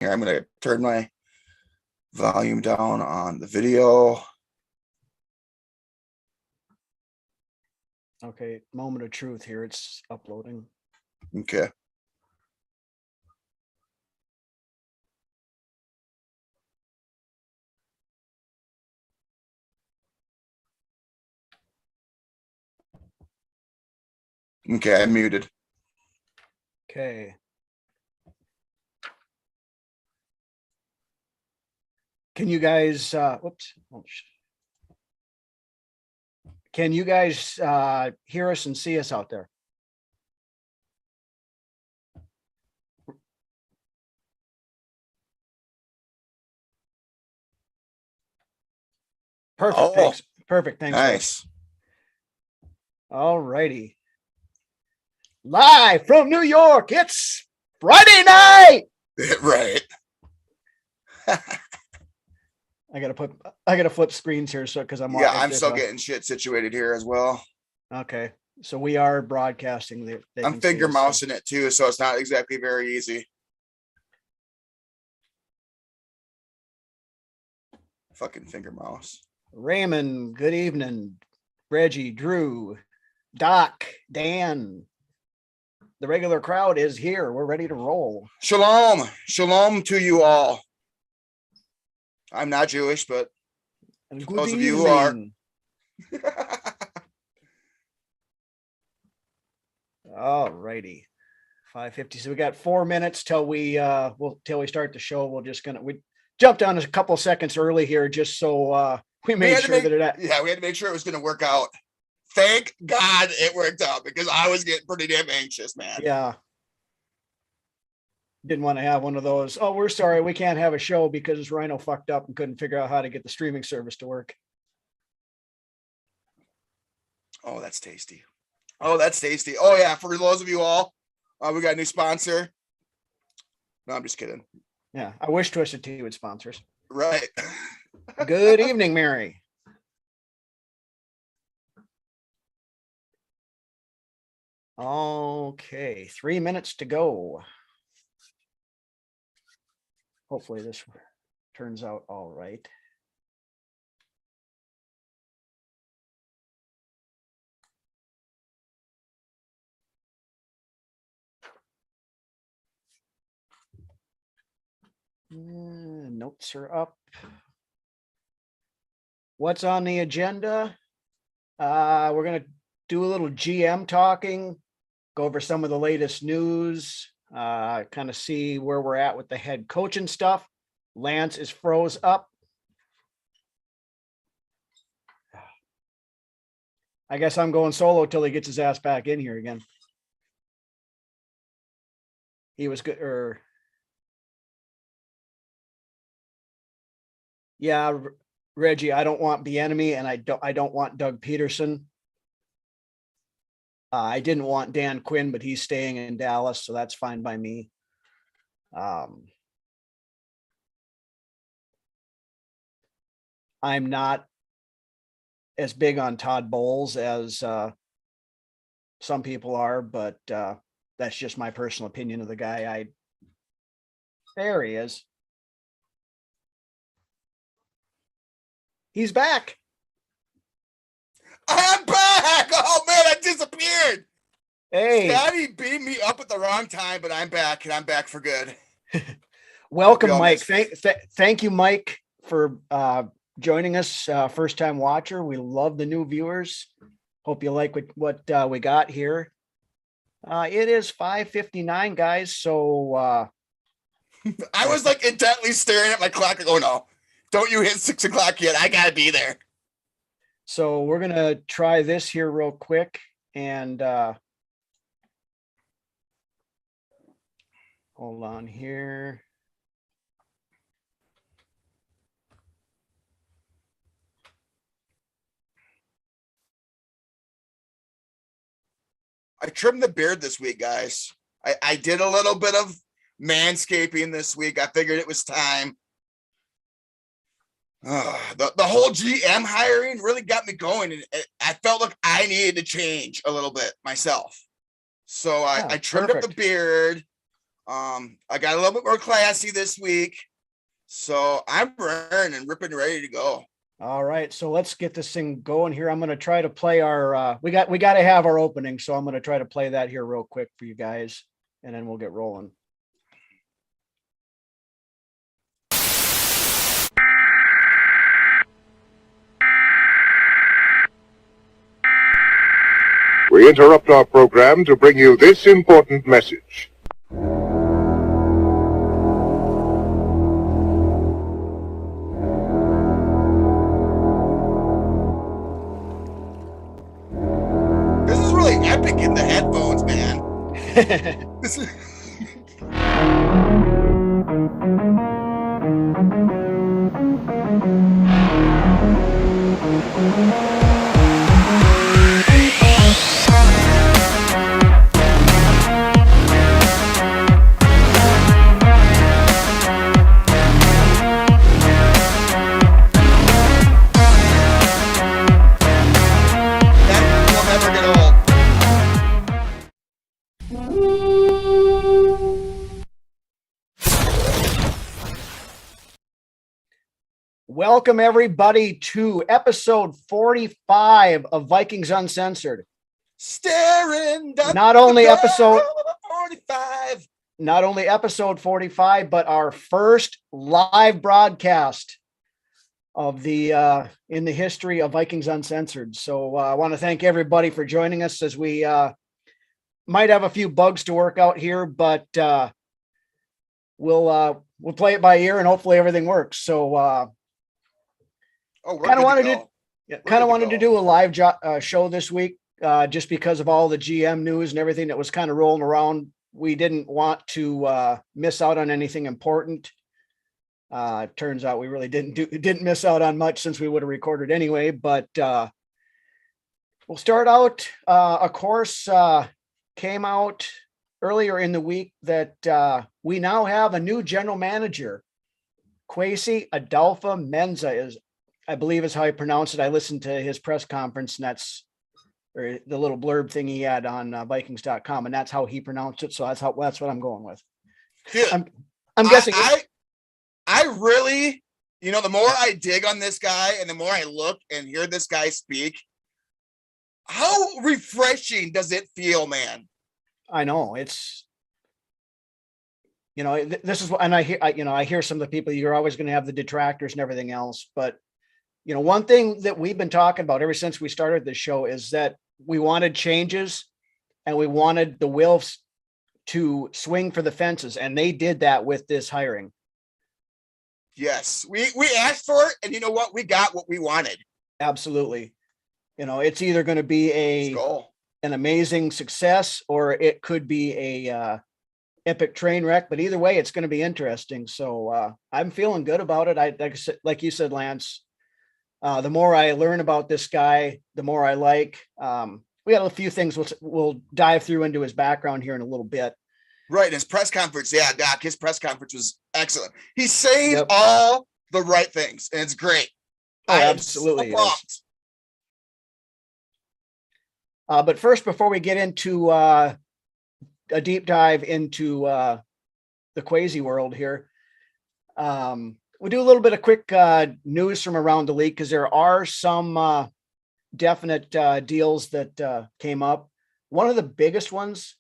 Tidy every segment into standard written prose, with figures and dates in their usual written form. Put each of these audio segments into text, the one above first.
Here, I'm going to turn my volume down on the video. Okay, moment of truth here. It's uploading. Okay. Okay, I'm muted. Okay. Can you guys, whoops. Can you guys hear us and see us out there? Perfect. Thanks. Perfect. Thanks. Nice. All righty. Live from New York. It's Friday night. Right. I gotta flip screens here, so because I'm still getting shit situated here as well. Okay, so we are broadcasting. I'm finger mousing it too, so it's not exactly very easy. Fucking finger mouse. Raymond, good evening. Reggie, Drew, Doc, Dan. The regular crowd is here. We're ready to roll. Shalom. Shalom to you all. I'm not Jewish, but those of you who are. All righty. 5:50. So we got 4 minutes till we start the show. We jumped on a couple seconds early here just so we made sure that we had to make sure it was going to work out. Thank God it worked out, because I was getting pretty damn anxious, man. Yeah. Didn't want to have one of those, oh, we're sorry, we can't have a show because Rhino fucked up and couldn't figure out how to get the streaming service to work. Oh, that's tasty. Oh, that's tasty. Oh, yeah. For those of you all, we got a new sponsor. No, I'm just kidding. Yeah, I wish Twisted Tea would sponsor us. Right. Good evening, Mary. Okay, 3 minutes to go. Hopefully this turns out all right. Notes are up. What's on the agenda? We're going to do a little GM talking, go over some of the latest news, kind of see where we're at with the head coaching stuff. Lance is froze up. I guess I'm going solo till he gets his ass back in here again. He was good. Yeah, Reggie, I don't want Bieniemy, and I don't want Doug Peterson. I didn't want Dan Quinn, but he's staying in Dallas, so that's fine by me. I'm not as big on Todd Bowles as some people are, but that's just my personal opinion of the guy. There he is. He's back. I'm back. Oh man, I disappeared. Hey, Scotty beat me up at the wrong time, but I'm back, and I'm back for good. Welcome, Mike. Thank you, Mike, for joining us. First time watcher. We love the new viewers. Hope you like what we got here. It is 5:59, guys. So I was like intently staring at my clock. Oh no, don't you hit 6 o'clock yet? I gotta be there. So we're gonna try this here real quick, and hold on here. I trimmed the beard this week, guys. I did a little bit of manscaping this week. I figured it was time. The whole GM hiring really got me going, and I felt like I needed to change a little bit myself. So I trimmed up the beard. I got a little bit more classy this week, so I'm raring and ripping ready to go. All right, so let's get this thing going here. I'm going to try to play our we got to have our opening, so I'm going to try to play that here real quick for you guys, and then we'll get rolling. We interrupt our program to bring you this important message. This is really epic in the headphones, man. This is... Welcome everybody to episode 45 of Vikings Uncensored. Staring down not only episode 45, but our first live broadcast of the in the history of Vikings Uncensored. So I want to thank everybody for joining us as we might have a few bugs to work out here, but we'll play it by ear and hopefully everything works. So kind of wanted to do a live show this week, just because of all the GM news and everything that was kind of rolling around. We didn't want to miss out on anything important. It turns out we really didn't miss out on much, since we would have recorded anyway. But we'll start out. Of course, came out earlier in the week that we now have a new general manager. Kwesi Adofo-Mensah I believe is how I pronounce it. I listened to his press conference, and that's the little blurb thing he had on Vikings.com, and that's how he pronounced it. So that's what I'm going with. Dude, I'm guessing. I really, the more I dig on this guy and the more I look and hear this guy speak, how refreshing does it feel, man? I know it's, this is what, and I hear some of the people, you're always going to have the detractors and everything else, but one thing that we've been talking about ever since we started this show is that we wanted changes and we wanted the Wilfs to swing for the fences. And they did that with this hiring. Yes. We asked for it, and you know what? We got what we wanted. Absolutely. It's either going to be an amazing success, or it could be a epic train wreck, but either way, it's going to be interesting. So I'm feeling good about it. Like you said, Lance, the more I learn about this guy, the more I like. We got a few things we'll dive through into his background here in a little bit. Right. His press conference. Yeah, Doc, his press conference was excellent. He's saying all the right things, and it's great. Oh, absolutely. But first, before we get into a deep dive into the Kwesi world here, we'll do a little bit of quick news from around the league, because there are some definite deals that came up. One of the biggest ones,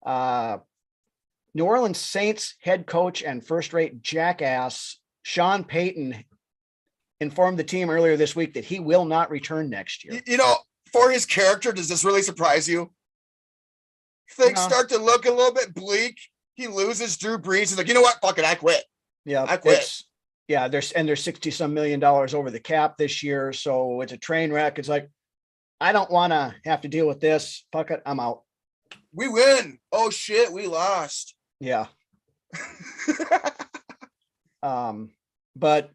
New Orleans Saints head coach and first-rate jackass Sean Payton informed the team earlier this week that he will not return next year. For his character, does this really surprise you? Things start to look a little bit bleak. He loses Drew Brees. He's like, you know what? Fuck it. I quit. Yeah, I quit. There's $60 million over the cap this year. So it's a train wreck. It's like, I don't want to have to deal with this. Fuck it. I'm out. We win. Oh shit. We lost. Yeah. But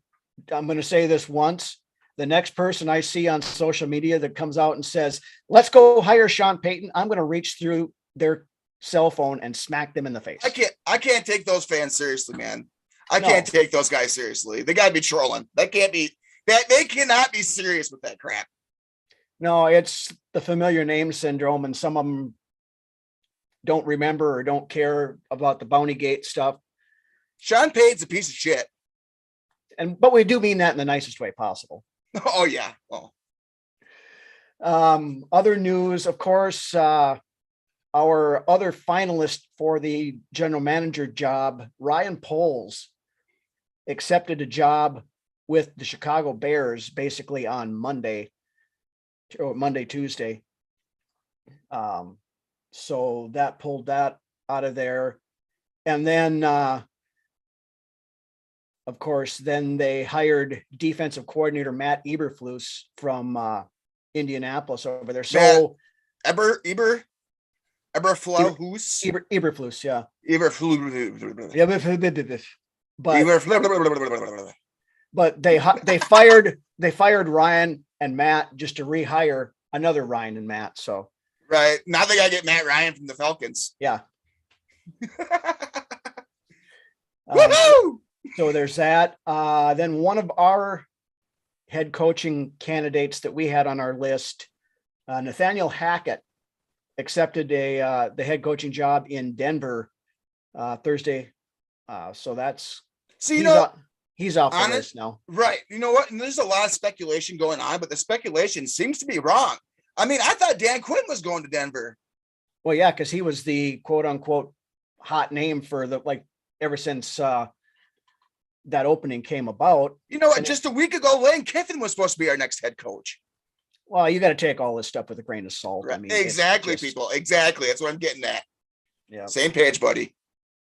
I'm going to say this once. The next person I see on social media that comes out and says, let's go hire Sean Payton, I'm going to reach through their cell phone and smack them in the face. I can't take those fans seriously, man. I can't take those guys seriously. They got to be trolling. They cannot be serious with that crap. No, it's the familiar name syndrome, and some of them don't remember or don't care about the Bounty Gate stuff. Sean Payton's a piece of shit. But we do mean that in the nicest way possible. Oh yeah. Oh. Other news, of course, our other finalist for the general manager job, Ryan Poles, accepted a job with the Chicago Bears basically on Monday, Tuesday. So that pulled that out of there. And then, of course, then they hired defensive coordinator Matt Eberflus from Indianapolis over there. So Eberflus, yeah. Eberflus. But they fired Ryan and Matt just to rehire another Ryan and Matt. So right now they gotta get Matt Ryan from the Falcons. Yeah. Woohoo! So there's that. Then one of our head coaching candidates that we had on our list, Nathaniel Hackett, accepted the head coaching job in Denver Thursday. So that's he's off the list now. Right. You know what? And there's a lot of speculation going on, but the speculation seems to be wrong. I mean, I thought Dan Quinn was going to Denver. Well, yeah, because he was the quote unquote hot name for ever since that opening came about. You know what? Just a week ago, Lane Kiffin was supposed to be our next head coach. Well, you got to take all this stuff with a grain of salt. Right. I mean, exactly, people. Exactly. That's what I'm getting at. Yeah. Same page, buddy.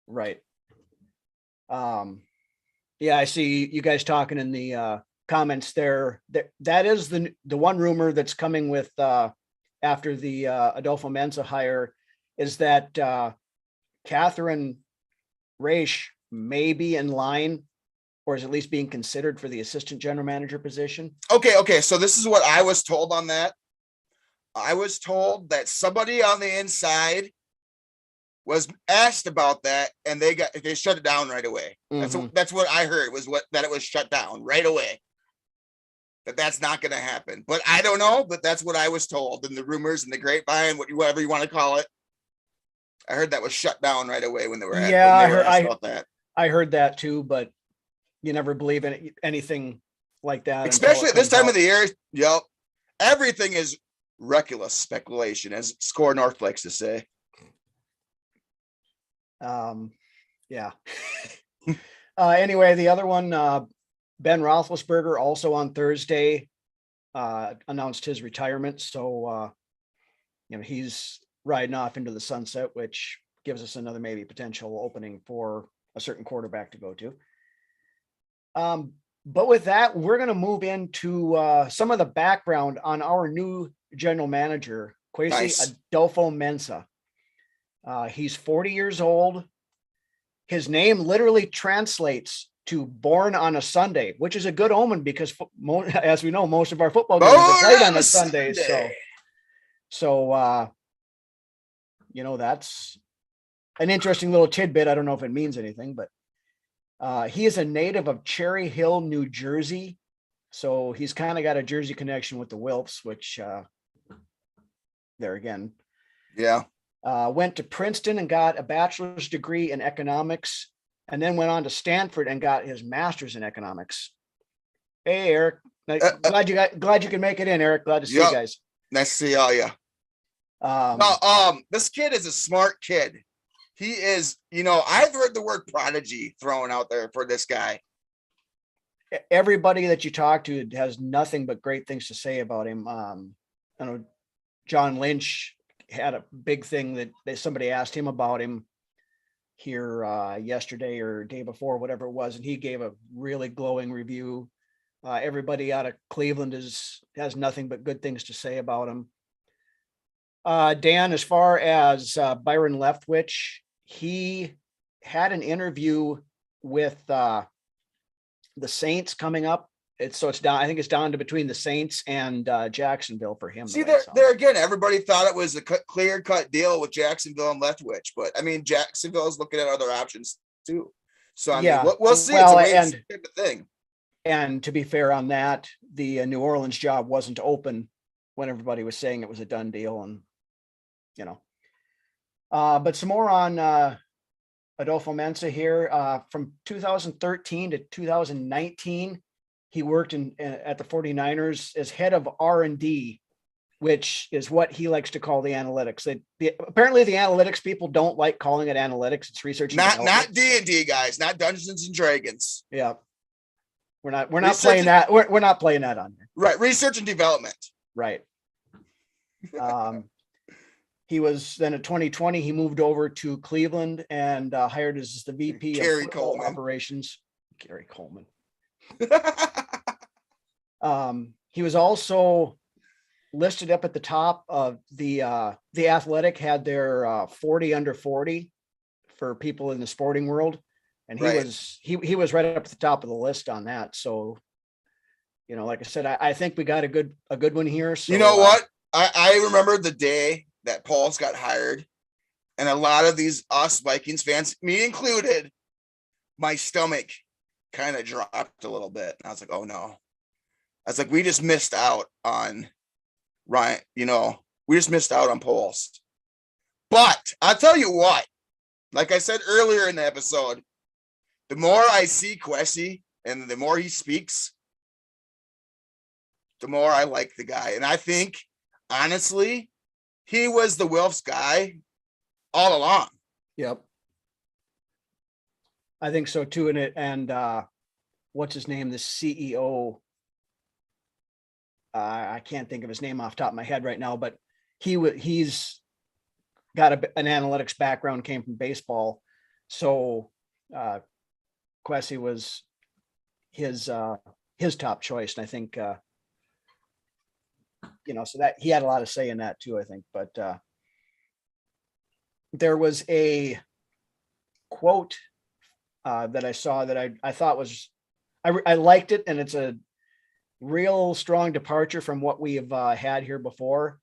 Right. Yeah, I see you guys talking in the comments there. That is the one rumor that's coming with after the Adofo-Mensah hire is that Catherine Raish may be in line, or is at least being considered for the assistant general manager position. Okay. So this is what I was told on that. I was told that somebody on the inside was asked about that, and they shut it down right away. Mm-hmm. That's what I heard that it was shut down right away. That's not going to happen. But I don't know. But that's what I was told in the rumors and the grapevine, whatever you want to call it. I heard that was shut down right away when they were. I heard that too, but you never believe in anything like that, especially at this time of the year. Yep, everything is reckless speculation, as Score North likes to say. Yeah. Anyway, the other one, Ben Roethlisberger, also on Thursday, announced his retirement. So, he's riding off into the sunset, which gives us another maybe potential opening for a certain quarterback to go to. But with that, we're going to move into some of the background on our new general manager, Kwesi Adofo-Mensah. He's 40 years old. His name literally translates to born on a Sunday, which is a good omen because as we know, most of our football games are played on a Sunday. So, that's an interesting little tidbit. I don't know if it means anything, but he is a native of Cherry Hill, New Jersey. So he's kind of got a Jersey connection with the Wilfs, which there again. Yeah. Went to Princeton and got a bachelor's degree in economics, and then went on to Stanford and got his master's in economics. Hey, Eric, glad you can make it in, Eric. Glad to see you guys. Nice to see all you. This kid is a smart kid. He is, I've heard the word prodigy thrown out there for this guy. Everybody that you talk to has nothing but great things to say about him. I know John Lynch had a big thing that somebody asked him about him here yesterday or day before, whatever it was, and he gave a really glowing review. Everybody out of Cleveland has nothing but good things to say about him. Dan, as far as Byron Leftwich, he had an interview with the Saints coming up. It's down. I think it's down to between the Saints and Jacksonville for him. See, there again, everybody thought it was a clear-cut deal with Jacksonville and Leftwich, but I mean, Jacksonville is looking at other options too. So I mean, we'll see. Well, it's a type of thing. And to be fair on that, the New Orleans job wasn't open when everybody was saying it was a done deal, and But some more on Adofo-Mensah here. From 2013 to 2019, he worked at the 49ers as head of R&D, which is what he likes to call the analytics. Apparently the analytics people don't like calling it analytics. It's research. Not D&D guys, not Dungeons and Dragons. Yeah. We're not playing that. We're not playing that on here. Right. Research and development. Right. He was then in 2020, he moved over to Cleveland and hired as the VP of football operations. Gary Coleman. He was also listed up at the top of the Athletic had their 40 under 40 for people in the sporting world. And he was right up at the top of the list on that. So, like I said, I think we got a good one here. So, you know what? I remember the day that Pulse got hired, and a lot of us Vikings fans, me included, my stomach kind of dropped a little bit. I was like, oh no. I was like, we just missed out on Ryan, we just missed out on Pulse. But I'll tell you what, like I said earlier in the episode, the more I see Kwesi and the more he speaks, the more I like the guy. And I think, honestly, he was the Wilfs guy all along. Yep. I think so too. And what's his name? The CEO. I can't think of his name off the top of my head right now, but he's got an analytics background, came from baseball. So Kwesi was his top choice. And I think, so that he had a lot of say in that too, I think. But there was a quote that I saw that I thought was, I liked it. And it's a real strong departure from what we have had here before.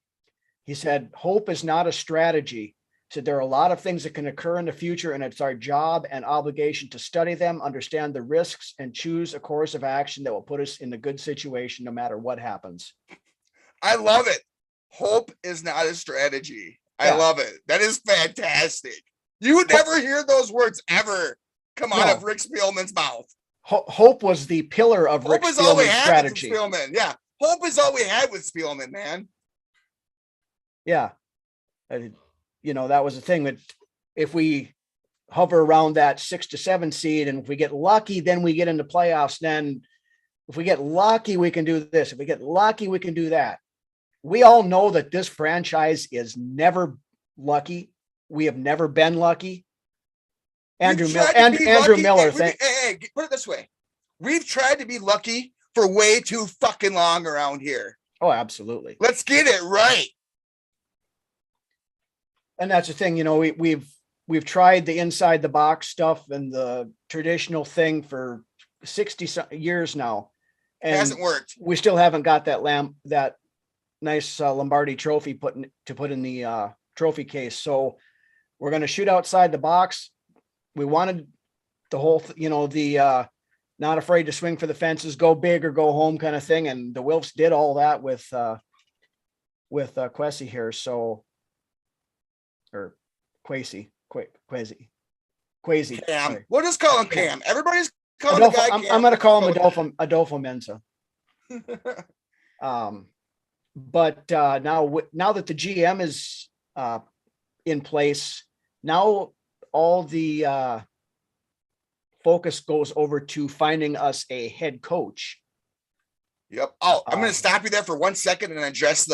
He said, hope is not a strategy. He said, there are a lot of things that can occur in the future, and it's our job and obligation to study them, understand the risks, and choose a course of action that will put us in a good situation no matter what happens. I love it. Hope is not a strategy. I love it. That is fantastic. You would never hear those words ever come out of Rick Spielman's mouth. Hope was the pillar of Rick Spielman's strategy. Yeah. Hope is all we had with Spielman, man. Yeah. That was the thing that if we hover around that 6 to 7 seed, and if we get lucky, then we get into playoffs. Then if we get lucky, we can do this. If we get lucky, we can do that. We all know that this franchise is never lucky. We have never been lucky. Andrew Miller. Hey, put it this way. We've tried to be lucky for way too fucking long around here. Oh, absolutely. Let's get it right. And that's the thing, we've tried the inside the box stuff and the traditional thing for 60 years now. And it hasn't worked. We still haven't got that nice Lombardi trophy put in the trophy case. So we're going to shoot outside the box. We wanted the whole, not afraid to swing for the fences, go big or go home kind of thing. And the Wilfs did all that with Kwesi here. So, or Kwesi. Cam. Sorry. We'll just call him Cam. Everybody's calling the guy Cam. I'm going to call him Adofo-Mensah. But now that the GM is in place, now all the focus goes over to finding us a head coach. Yep. Oh, I'm going to stop you there for 1 second and address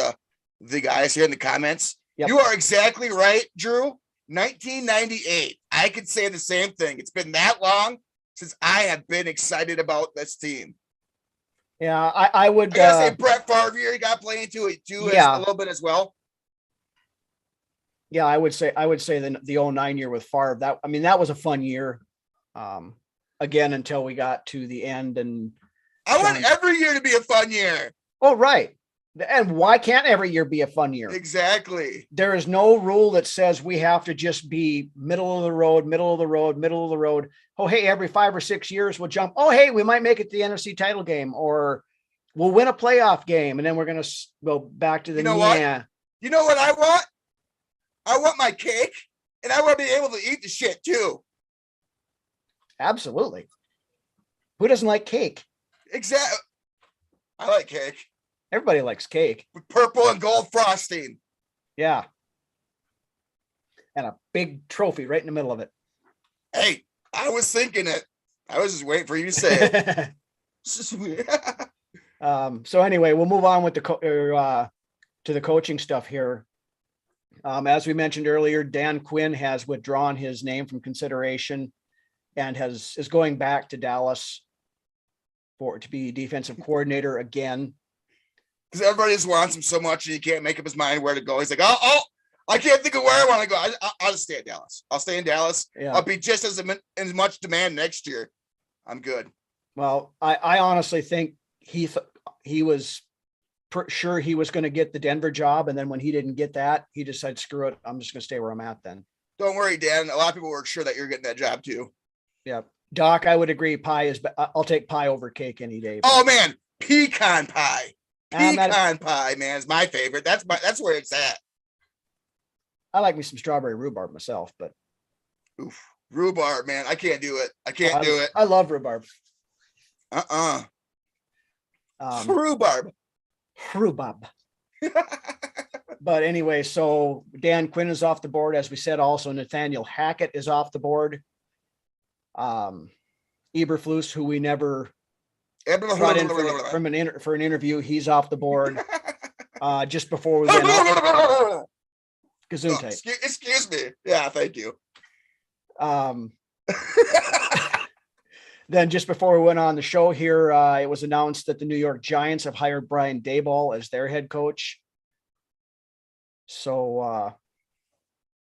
the guys here in the comments. Yep. You are exactly right, Drew. 1998. I could say the same thing. It's been that long since I have been excited about this team. Yeah, I would. I gotta say, Brett Favre here, he got playing too a little bit as well. Yeah, I would say the 09 year with Favre. That was a fun year. Again, until we got to the end, and I want every year to be a fun year. Oh, right. And why can't every year be a fun year? Exactly. There is no rule that says we have to just be middle of the road. Oh, hey, every 5 or 6 years we'll jump. Oh, hey, we might make it to the NFC title game, or we'll win a playoff game, and then we're going to go back to the. What? You know what I want? I want my cake And I want to be able to eat the shit too. Absolutely. Who doesn't like cake? Exactly. I like cake. Everybody likes cake. With purple and gold frosting. Yeah. And a big trophy right in the middle of it. Hey, I was thinking it. I was just waiting for you to say it. So anyway, we'll move on with to the coaching stuff here. As we mentioned earlier, Dan Quinn has withdrawn his name from consideration and is going back to Dallas to be defensive coordinator again. Because everybody just wants him so much and he can't make up his mind where to go. He's like, oh, I can't think of where I want to go. I'll just stay at Dallas. I'll stay in Dallas. Yeah. I'll be just as much demand next year. I'm good. Well, I honestly think he was sure he was going to get the Denver job. And then when he didn't get that, he decided, screw it. I'm just going to stay where I'm at then. Don't worry, Dan. A lot of people were sure that you're getting that job too. Yeah. Doc, I would agree. I'll take pie over cake any day. Oh man. Pecan pie. Pie, man, is my favorite. That's where it's at. I like me some strawberry rhubarb myself, but oof, rhubarb, man. I can't do it. I can't do it. I love rhubarb. Rhubarb. But anyway, so Dan Quinn is off the board. As we said, also Nathaniel Hackett is off the board. Eberflus, who we never put in for an interview, he's off the board. Just before we went up. Gesundheit. Excuse me. Yeah, thank you. Then just before we went on the show here, it was announced that the New York Giants have hired Brian Daboll as their head coach. So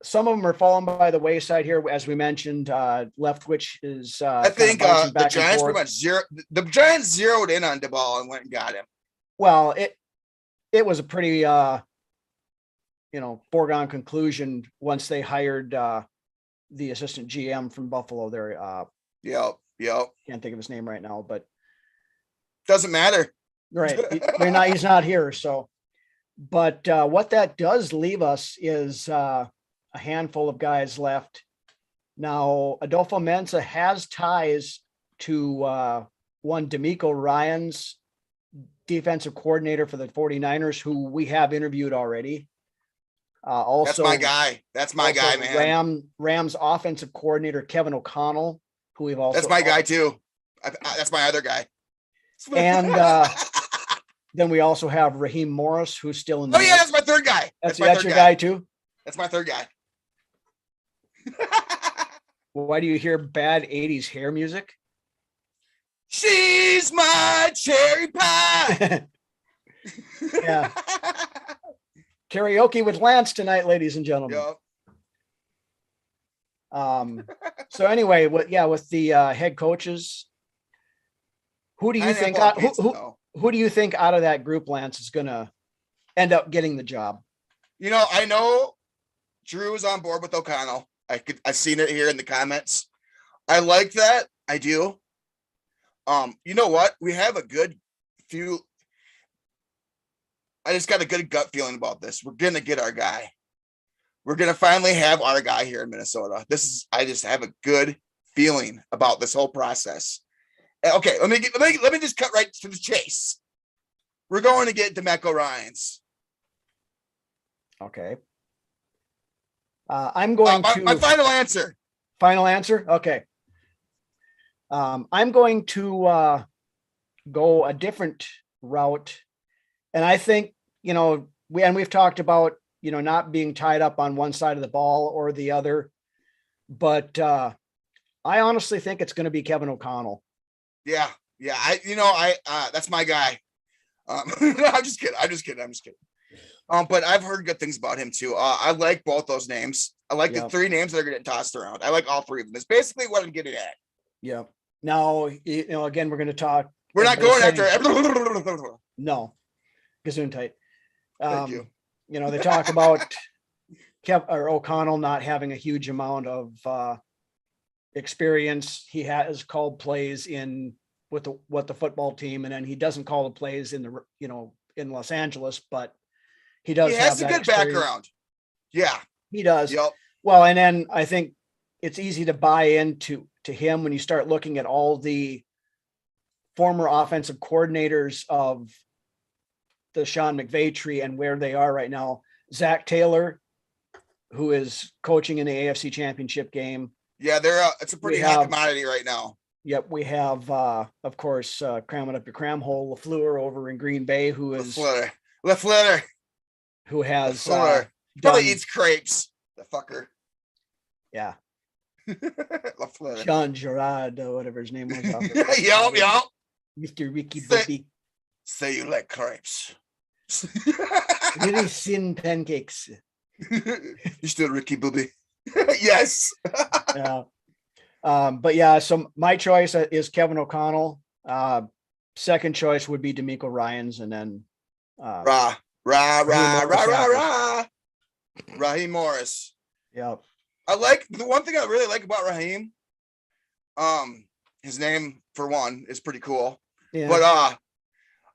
some of them are falling by the wayside here. As we mentioned, Leftwich is I think the Giants pretty much the Giants zeroed in on Daboll and went and got him. Well, it was a pretty foregone conclusion once they hired the assistant GM from Buffalo there. Yep. Can't think of his name right now, but doesn't matter. Right. He's not here. So, but what that does leave us is a handful of guys left. Now, Adofo-Mensah has ties to one DeMeco Ryans, defensive coordinator for the 49ers, who we have interviewed already. Also, that's my guy, man. Rams offensive coordinator Kevin O'Connell, who we've also. That's my guy too. That's my other guy. And then we also have Raheem Morris, who's still in. Oh yeah, that's my third guy. That's your guy too. That's my third guy. Why do you hear bad 80s hair music? She's my cherry pie. Yeah. Karaoke with Lance tonight, ladies and gentlemen. Yep. So anyway, with the head coaches, who do you think who do you think out of that group, Lance, is going to end up getting the job? I know Drew is on board with O'Connell. I've seen it here in the comments. I like that. I do. You know what? We have a good few. I just got a good gut feeling about this. We're going to get our guy. We're going to finally have our guy here in Minnesota. I just have a good feeling about this whole process. Okay. Let me just cut right to the chase. We're going to get DeMeco Ryans. Okay. I'm going to my final answer. Final answer. Okay. I'm going to go a different route. And I think, we've talked about, not being tied up on one side of the ball or the other, but I honestly think it's going to be Kevin O'Connell. Yeah. That's my guy. I'm just kidding. But I've heard good things about him too. I like both those names. I like the three names that are getting tossed around. I like all three of them. It's basically what I'm getting at. Yeah. Now, again, we're going to talk. We're not going after. No. Gesundheit. Thank you. They talk about O'Connell not having a huge amount of experience. He has called plays with the football team, and then he doesn't call the plays in in Los Angeles, but he does. He has a good background. Yeah, he does. Yep. Well, and then I think it's easy to buy into him when you start looking at all the former offensive coordinators of the Sean McVay tree and where they are right now. Zach Taylor, who is coaching in the AFC Championship game. Yeah, it's a pretty hot commodity right now. Yep, we have, of course, cramming up your cram hole, LaFleur over in Green Bay, who is LaFleur, who has probably eats crepes. The fucker. Yeah. LaFleur. John Gerard, whatever his name was. Yup. Mr. Ricky Bobby. Say you like crepes. Very thin pancakes. You still Ricky Bobby? Yes. Yeah. But yeah, so my choice is Kevin O'Connell. Second choice would be D'Amico Ryans, and then Raheem Morris. Yeah. I like the one thing I really like about Raheem. His name for one is pretty cool. Yeah. But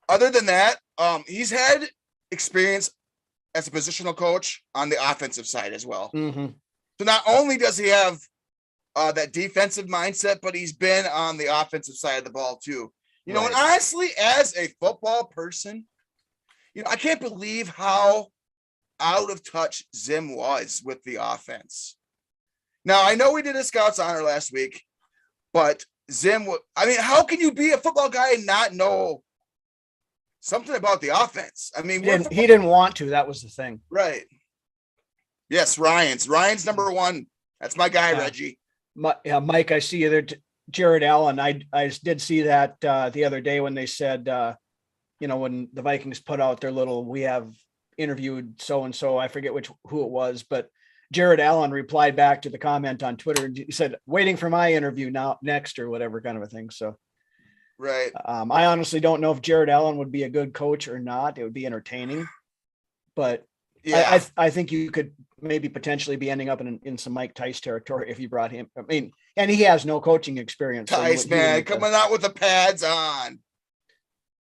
other than that, he's had experience as a positional coach on the offensive side as well. Mm-hmm. So not only does he have that defensive mindset, but he's been on the offensive side of the ball too. You know, and honestly, as a football person, you know, I can't believe how out of touch Zim was with the offense. Now, I know we did a Scouts Honor last week, but Zim, I mean, how can you be a football guy and not know something about the offense? I mean, he didn't want to. That was the thing. Right. Yes, Ryan's number one. That's my guy, Reggie. Mike, I see you there. Jared Allen. I did see that the other day when they said, you know, when the Vikings put out their little, we have interviewed so-and-so, I forget who it was, but Jared Allen replied back to the comment on Twitter and he said, waiting for my interview next or whatever kind of a thing. So, right. I honestly don't know if Jared Allen would be a good coach or not. It would be entertaining, but yeah. I think you could maybe potentially be ending up in some Mike Tice territory if you brought him. I mean, and he has no coaching experience. Tice, man, coming out with the pads on.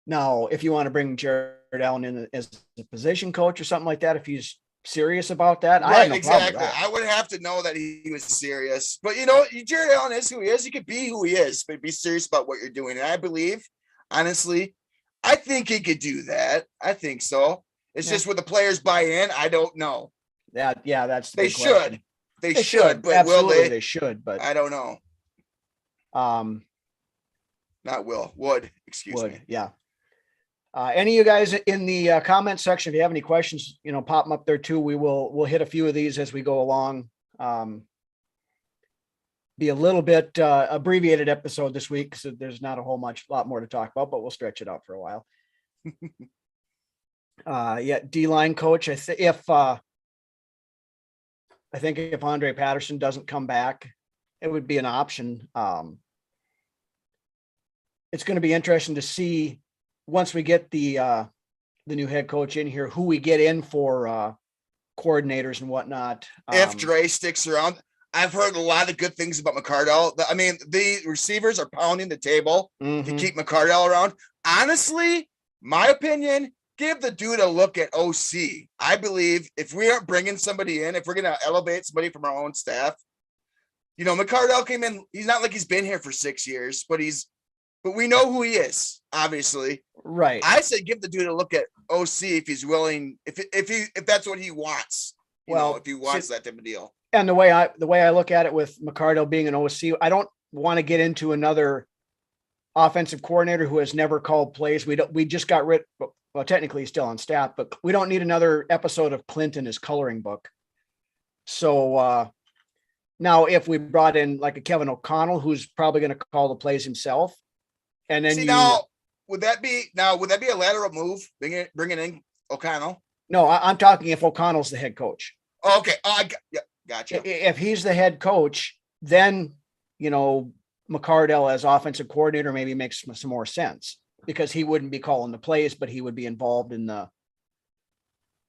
Now, if you want to bring Jared Allen in as a position coach or something like that, if he's serious about that, right, I have no exactly. I would have to know that he was serious. But you know, Jared Allen is who he is. He could be who he is, but be serious about what you're doing. And I believe, honestly, I think he could do that. I think so. It's just with the players buy in. I don't know. Yeah, that's they should. They should, but absolutely will they? They should, but I don't know. Not will. Would. Excuse me. Yeah. Any of you guys in the comment section, if you have any questions, you know, pop them up there too. We'll hit a few of these as we go along. Be a little bit abbreviated episode this week because there's not a lot more to talk about, but we'll stretch it out for a while. D-line coach. I think if Andre Patterson doesn't come back, it would be an option. It's going to be interesting to see once we get the new head coach in here, who we get in for coordinators and whatnot. If Dre sticks around, I've heard a lot of good things about McCardell. I mean, the receivers are pounding the table to keep McCardell around. Honestly, my opinion, give the dude a look at OC. I believe if we aren't bringing somebody in, if we're going to elevate somebody from our own staff, you know, McCardell came in. He's not like he's been here for 6 years, but we know who he is, obviously. Right. I say give the dude a look at OC if he's willing, if that's what he wants. You know, if he wants that type of deal. And the way I look at it with McCardell being an OC, I don't want to get into another offensive coordinator who has never called plays. We just got rid. Well, technically he's still on staff, but we don't need another episode of Clint in his coloring book. So now if we brought in like a Kevin O'Connell, who's probably going to call the plays himself, and then would that be a lateral move? Bringing in O'Connell? No, I'm talking if O'Connell's the head coach. Okay. Gotcha. If he's the head coach, then, you know, McCardell as offensive coordinator maybe makes some more sense because he wouldn't be calling the plays, but he would be involved in the,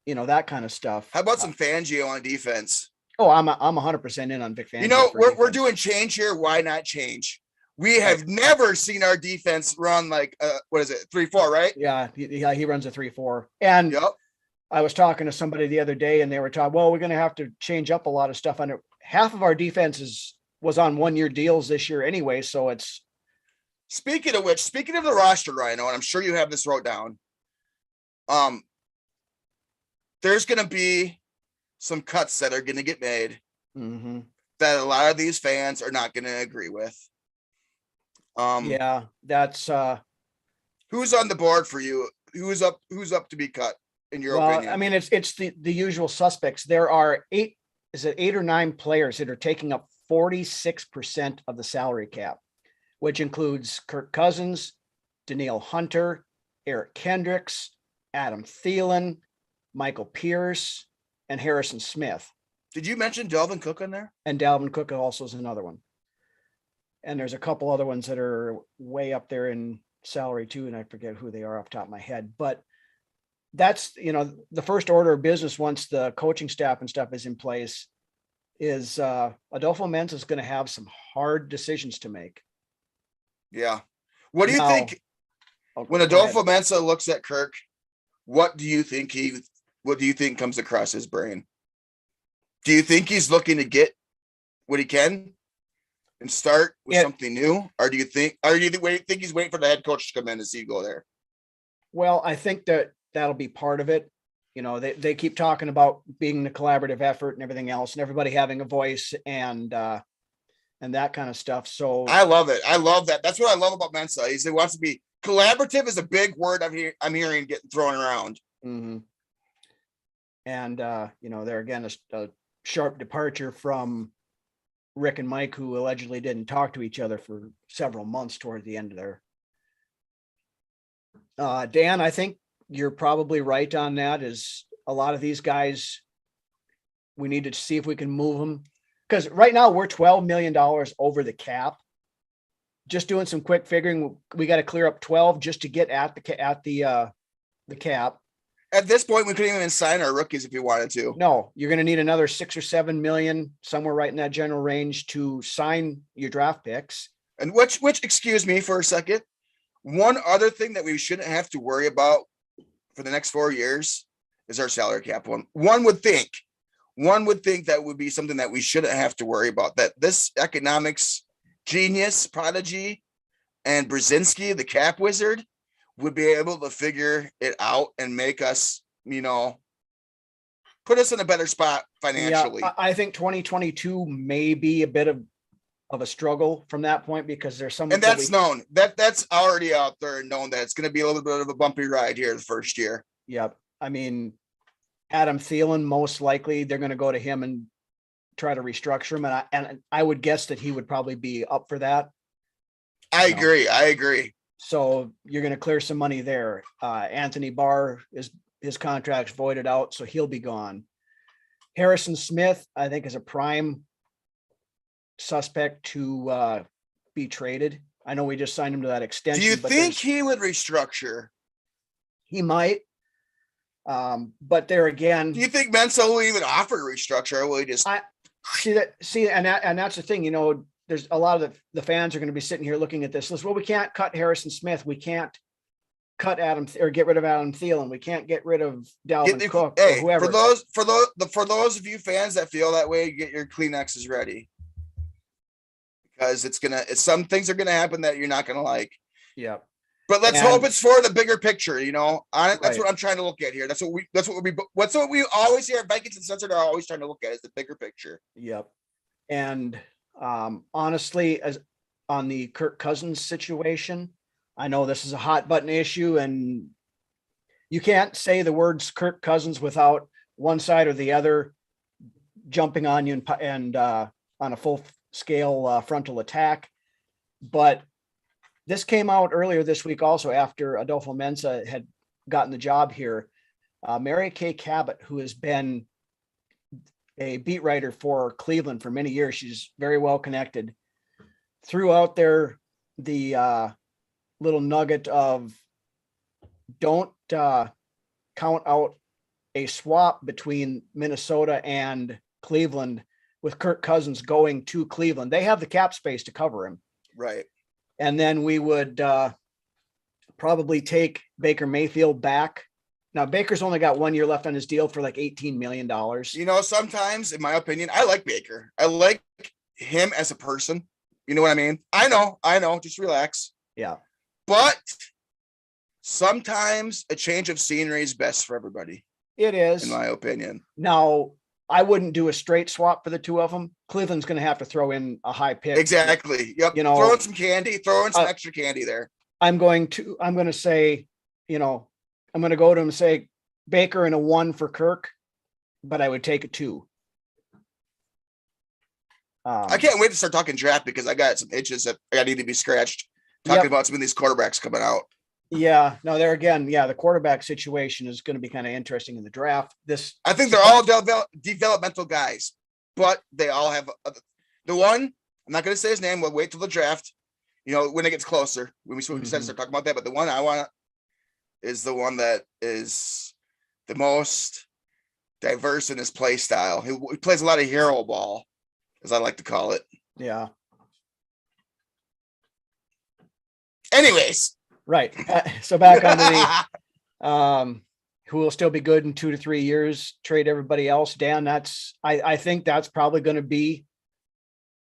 you know, that kind of stuff. How about some Fangio on defense? Oh, I'm 100% in on Vic Fangio. You know, we're doing change here. Why not change? We have never seen our defense run like, 3-4, right? Yeah. He runs a 3-4. And I was talking to somebody the other day and they were talking, well, we're going to have to change up a lot of stuff on it. Half of our defense was on 1-year deals this year anyway. So it's. Speaking of which, speaking of the roster, Rhino, and I'm sure you have this wrote down. There's going to be some cuts that are going to get made that a lot of these fans are not going to agree with. Yeah, that's who's on the board for you? Who's up to be cut in your opinion? I mean, it's the usual suspects. There are 8 or 9 players that are taking up 46% of the salary cap, which includes Kirk Cousins, Danielle Hunter, Eric Kendricks, Adam Thielen, Michael Pierce, and Harrison Smith. Did you mention Dalvin Cook on there? And Dalvin Cook also is another one. And there's a couple other ones that are way up there in salary too, and I forget who they are off the top of my head. But that's, the first order of business once the coaching staff and stuff is in place is Adofo-Mensah is going to have some hard decisions to make. Yeah. What do you think when Adofo-Mensah looks at Kirk? What do you think comes across his brain? Do you think he's looking to get what he can and start with something new, or do you think he's waiting for the head coach to come in and see you go there? Well, I think that'll be part of it. They keep talking about being the collaborative effort and everything else, and everybody having a voice and that kind of stuff. So I love it. I love that. That's what I love about Mensah. He wants to be collaborative. Is a big word I'm hearing getting thrown around. Mm-hmm. And there again a sharp departure from Rick and Mike, who allegedly didn't talk to each other for several months toward the end of their. Dan, I think you're probably right on that. Is a lot of these guys, we need to see if we can move them, because right now we're $12 million over the cap. Just doing some quick figuring, we got to clear up 12 just to get at the cap. At this point, we couldn't even sign our rookies if we wanted to. No, you're going to need another 6 or 7 million, somewhere right in that general range, to sign your draft picks. And which, excuse me for a second, one other thing that we shouldn't have to worry about for the next 4 years is our salary cap. One would think that would be something that we shouldn't have to worry about. That this economics genius, prodigy, and Brzezinski, the cap wizard, would be able to figure it out and make us, put us in a better spot financially. Yeah, I think 2022 may be a bit of a struggle from that point, because there's some, and that's known. That's already out there and known that it's going to be a little bit of a bumpy ride here the first year. Yep. I mean, Adam Thielen, most likely they're going to go to him and try to restructure him, and I would guess that he would probably be up for that. I agree. So you're going to clear some money there. Anthony Barr, his contract's voided out, so he'll be gone. Harrison Smith, I think, is a prime suspect to be traded. I know we just signed him to that extension. Do you think he would restructure? He might. But there again, do you think Mensah will even offer a restructure, or will he just and that's the thing, there's a lot of the fans are going to be sitting here looking at this list. Well, we can't cut Harrison Smith. We can't cut or get rid of Adam Thielen. We can't get rid of Dalvin Cook or whoever. For those of you fans that feel that way, get your Kleenexes ready, because some things are going to happen that you're not going to like. Yeah. But let's hope it's for the bigger picture, on it. That's right. what I'm trying to look at here. That's what we always hear. Vikings Uncensored are always trying to look at is the bigger picture. Yep. And honestly, as on the Kirk Cousins situation, I know this is a hot button issue, and you can't say the words Kirk Cousins without one side or the other jumping on you and on a full scale frontal attack. But this came out earlier this week also, after Adofo-Mensah had gotten the job here. Mary Kay Cabot, who has been a beat writer for Cleveland for many years, she's very well connected, threw out there the little nugget of don't count out a swap between Minnesota and Cleveland with Kirk Cousins going to Cleveland. They have the cap space to cover him. Right. And then we would probably take Baker Mayfield back Now Baker's only got 1 year left on his deal for like $18 million. Sometimes, in my opinion, I like Baker. I like him as a person. You know what I mean? I know. Just relax. Yeah. But sometimes a change of scenery is best for everybody. It is, in my opinion. Now, I wouldn't do a straight swap for the two of them. Cleveland's going to have to throw in a high pick. Exactly. Yep. Throw in some candy. Throw in some extra candy there. I'm going to say, I'm going to go to him and say Baker and a 1 for Kirk, but I would take a 2. I can't wait to start talking draft because I got some itches that I need to be scratched. Talking about some of these quarterbacks coming out. Yeah. No, there again. Yeah. The quarterback situation is going to be kind of interesting in the draft. I think they're all developmental guys, but they all have the one. I'm not going to say his name. We'll wait till the draft. When it gets closer, when we start talking about that. But the one I want is the one that is the most diverse in his play style. He plays a lot of hero ball, as I like to call it. Yeah. Anyways. Right. So back on the who will still be good in 2 to 3 years, trade everybody else. Dan, I think that's probably going to be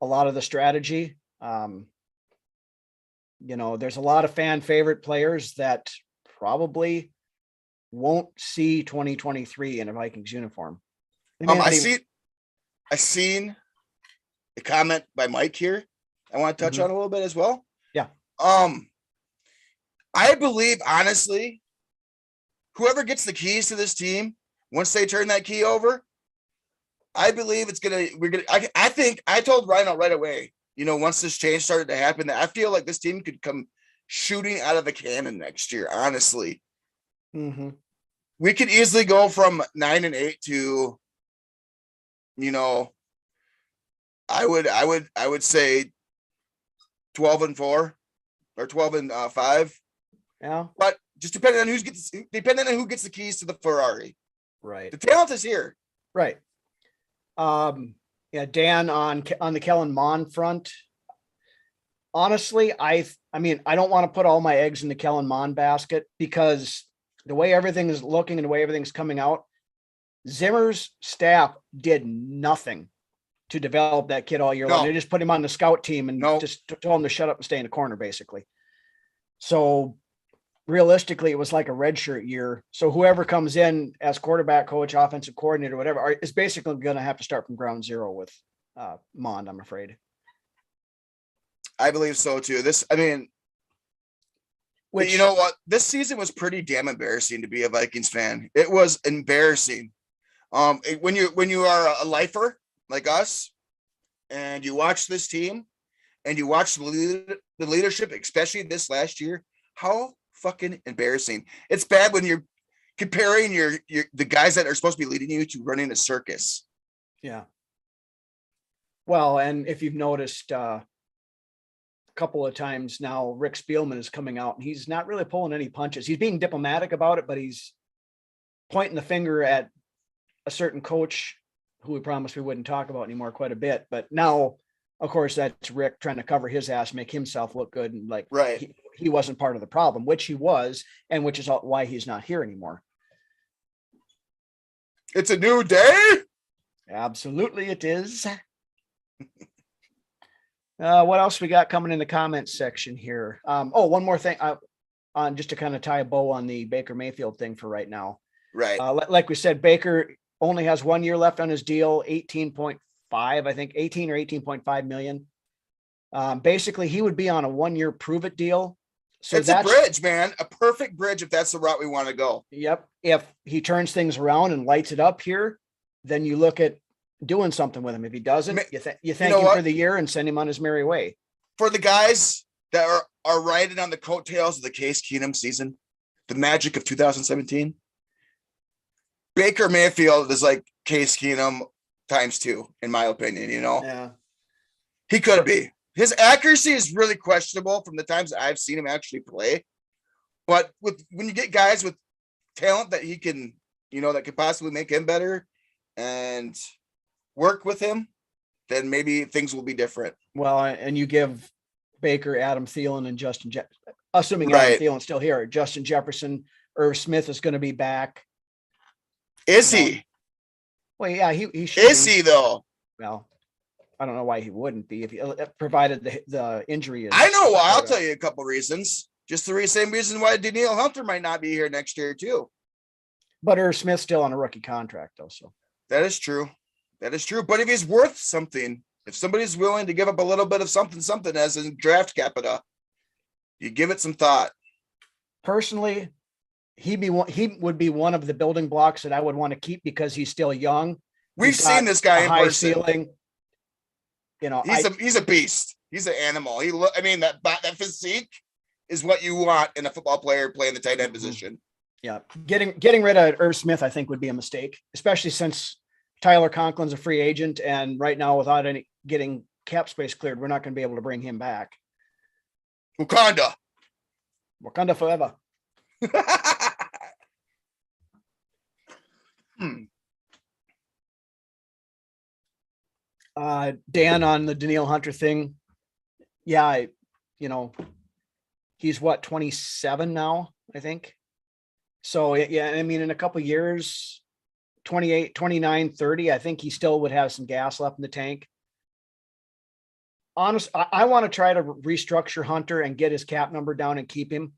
a lot of the strategy. There's a lot of fan favorite players that probably won't see 2023 in a Vikings uniform. I seen a comment by Mike here. I want to touch on a little bit as well. Yeah. I believe, honestly, whoever gets the keys to this team, once they turn that key over, I believe I think I told Rhino right away, once this change started to happen, that I feel like this team could come shooting out of the cannon next year, honestly. Mm-hmm. We could easily go from 9-8 to, I would say 12-4 or 12-5. Yeah. But just depending on who gets the keys to the Ferrari. Right. The talent is here. Right. Dan on the Kellen Mond front. Honestly, I don't want to put all my eggs in the Kellen Mond basket because the way everything is looking and the way everything's coming out, Zimmer's staff did nothing to develop that kid all year long. They just put him on the scout team and just told him to shut up and stay in the corner, basically. So realistically, it was like a redshirt year. So whoever comes in as quarterback coach, offensive coordinator, whatever, is basically going to have to start from ground zero with Mond, I'm afraid. I believe so too. You know what? This season was pretty damn embarrassing to be a Vikings fan. It was embarrassing. When you are a lifer like us, and you watch this team, and you watch the leadership, especially this last year, how fucking embarrassing. It's bad when you're comparing the guys that are supposed to be leading you to running a circus. Yeah. Well, and if you've noticed, a couple of times now, Rick Spielman is coming out and he's not really pulling any punches. He's being diplomatic about it, but he's pointing the finger at a certain coach who we promised we wouldn't talk about anymore quite a bit. But now, of course, that's Rick trying to cover his ass, make himself look good. And he wasn't part of the problem, which he was, and which is why he's not here anymore. It's a new day. Absolutely, it is. What else we got coming in the comments section here? One more thing on just to kind of tie a bow on the Baker Mayfield thing for right now. Right. Like we said, Baker only has 1 year left on his deal, 18.5, I think 18 or 18.5 million. Basically he would be on a 1 year prove it deal. So it's a bridge, man, a perfect bridge. If that's the route we want to go. Yep. If he turns things around and lights it up here, then you look at doing something with him. If he doesn't, you thank him for the year and send him on his merry way. For the guys that are riding on the coattails of the Case Keenum season, the magic of 2017, Baker Mayfield is like Case Keenum times 2, in my opinion. Yeah, he could be. His accuracy is really questionable from the times that I've seen him actually play. But when you get guys with talent that he can, that could possibly make him better and work with him, then maybe things will be different. Well, and you give Baker, Adam Thielen, and Justin Jefferson, assuming Adam Thielen's still here, Justin Jefferson, Irv Smith is going to be back. Is he? Well, yeah, he should. Is be. he though? Well, I don't know why he wouldn't be if he provided the injury is. I know why. I'll tell you a couple reasons. Just the same reason why Danielle Hunter might not be here next year too. But Irv Smith's still on a rookie contract though, so that is true. That is true. But if he's worth something, if somebody's willing to give up a little bit of something as in draft capita, you give it some thought. Personally, he would be one of the building blocks that I would want to keep because he's still young. We've seen this guy in high person. Ceiling. You know, he's a beast. He's an animal. That physique is what you want in a football player playing the tight end position. Yeah, getting rid of Irv Smith, I think, would be a mistake, especially since Tyler Conklin's a free agent, and right now, without any getting cap space cleared, we're not going to be able to bring him back. Wakanda forever. Dan, on the Danielle Hunter thing. Yeah, he's what, 27 now, I think. So yeah, I mean, in a couple of years, 28, 29, 30, I think he still would have some gas left in the tank. Honest, I want to try to restructure Hunter and get his cap number down and keep him.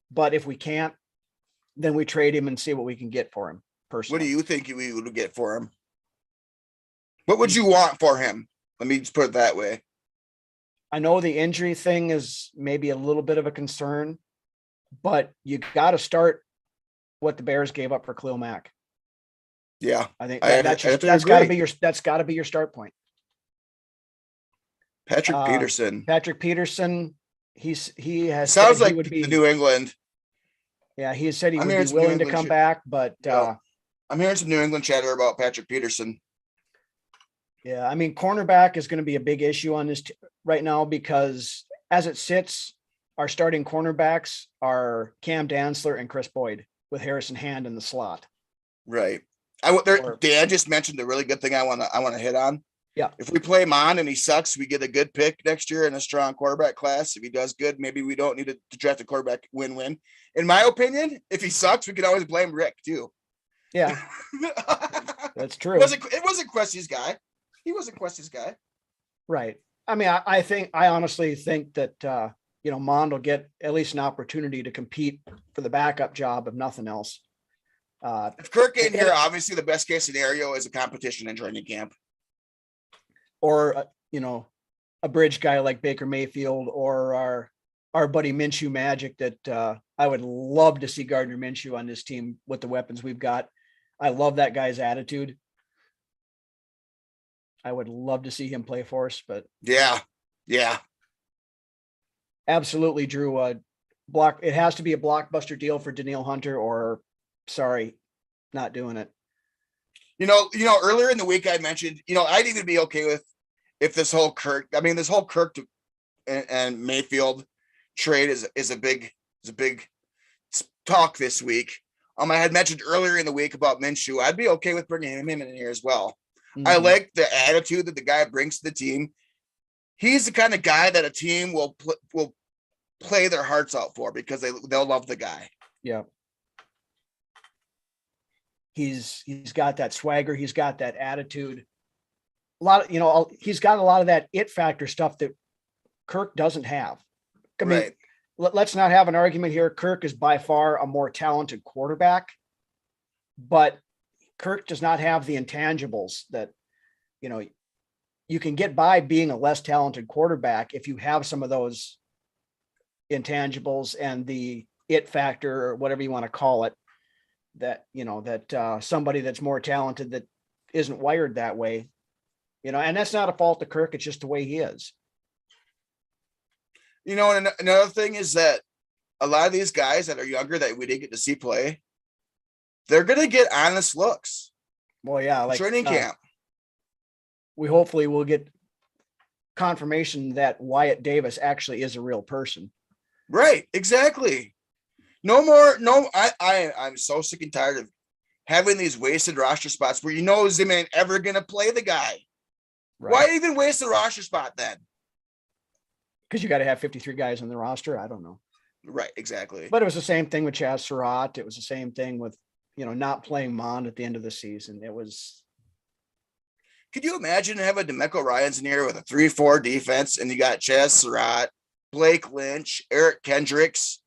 But if we can't, then we trade him and see what we can get for him. Personally, what do you think we would get for him? What would you want for him? Let me just put it that way. I know the injury thing is maybe a little bit of a concern, but you got to start what the Bears gave up for Khalil Mack. Yeah, I think that's got to be your start point. Patrick Peterson. He has sounds like the New England. Yeah, he said he would be willing to come back, but I'm hearing some New England chatter about Patrick Peterson. Yeah, I mean, cornerback is going to be a big issue on this right now because as it sits, our starting cornerbacks are Cam Dantzler and Chris Boyd with Harrison Hand in the slot. Right. Dan just mentioned a really good thing I want to hit on. Yeah. If we play him on and he sucks, we get a good pick next year in a strong quarterback class. If he does good, maybe we don't need to draft a quarterback win-win. In my opinion, if he sucks, we can always blame Rick too. Yeah. That's true. It wasn't Kwesi's guy. He wasn't Kwesi's guy. Right. I mean, I honestly think that, Mond will get at least an opportunity to compete for the backup job, if nothing else. If Kirk ain't here, obviously the best case scenario is a competition in training camp. Or, a bridge guy like Baker Mayfield or our buddy Minshew Magic that I would love to see Gardner Minshew on this team with the weapons we've got. I love that guy's attitude. I would love to see him play for us, but yeah. Absolutely, Drew. It has to be a blockbuster deal for Danielle Hunter, or sorry, not doing it. Earlier in the week I mentioned, I'd even be okay with if this whole Kirk and Mayfield trade is a big talk this week. I had mentioned earlier in the week about Minshew. I'd be okay with bringing him in here as well. Mm-hmm. I like the attitude that the guy brings to the team. He's the kind of guy that a team will play their hearts out for because they'll love the guy. Yeah. He's got that swagger. He's got that attitude. He's got a lot of that it factor stuff that Kirk doesn't have. I mean, right. Let's not have an argument here. Kirk is by far a more talented quarterback, but Kirk does not have the intangibles that, you can get by being a less talented quarterback if you have some of those intangibles and the it factor or whatever you want to call it, that, somebody that's more talented that isn't wired that way, and that's not a fault of Kirk. It's just the way he is. And another thing is that a lot of these guys that are younger that we didn't get to see play, they're going to get honest looks. Well, yeah. Like training camp. We hopefully will get confirmation that Wyatt Davis actually is a real person. Right. Exactly. I'm so sick and tired of having these wasted roster spots where Zim ain't ever going to play the guy. Right. Why even waste the roster spot then? Because you got to have 53 guys on the roster. I don't know. Right. Exactly. But it was the same thing with Chaz Surratt. It was the same thing with not playing Mond at the end of the season. It was. Could you imagine having DeMeco Ryans in here with a 3-4 defense, and you got Chaz Surratt, Blake Lynch, Eric Kendricks,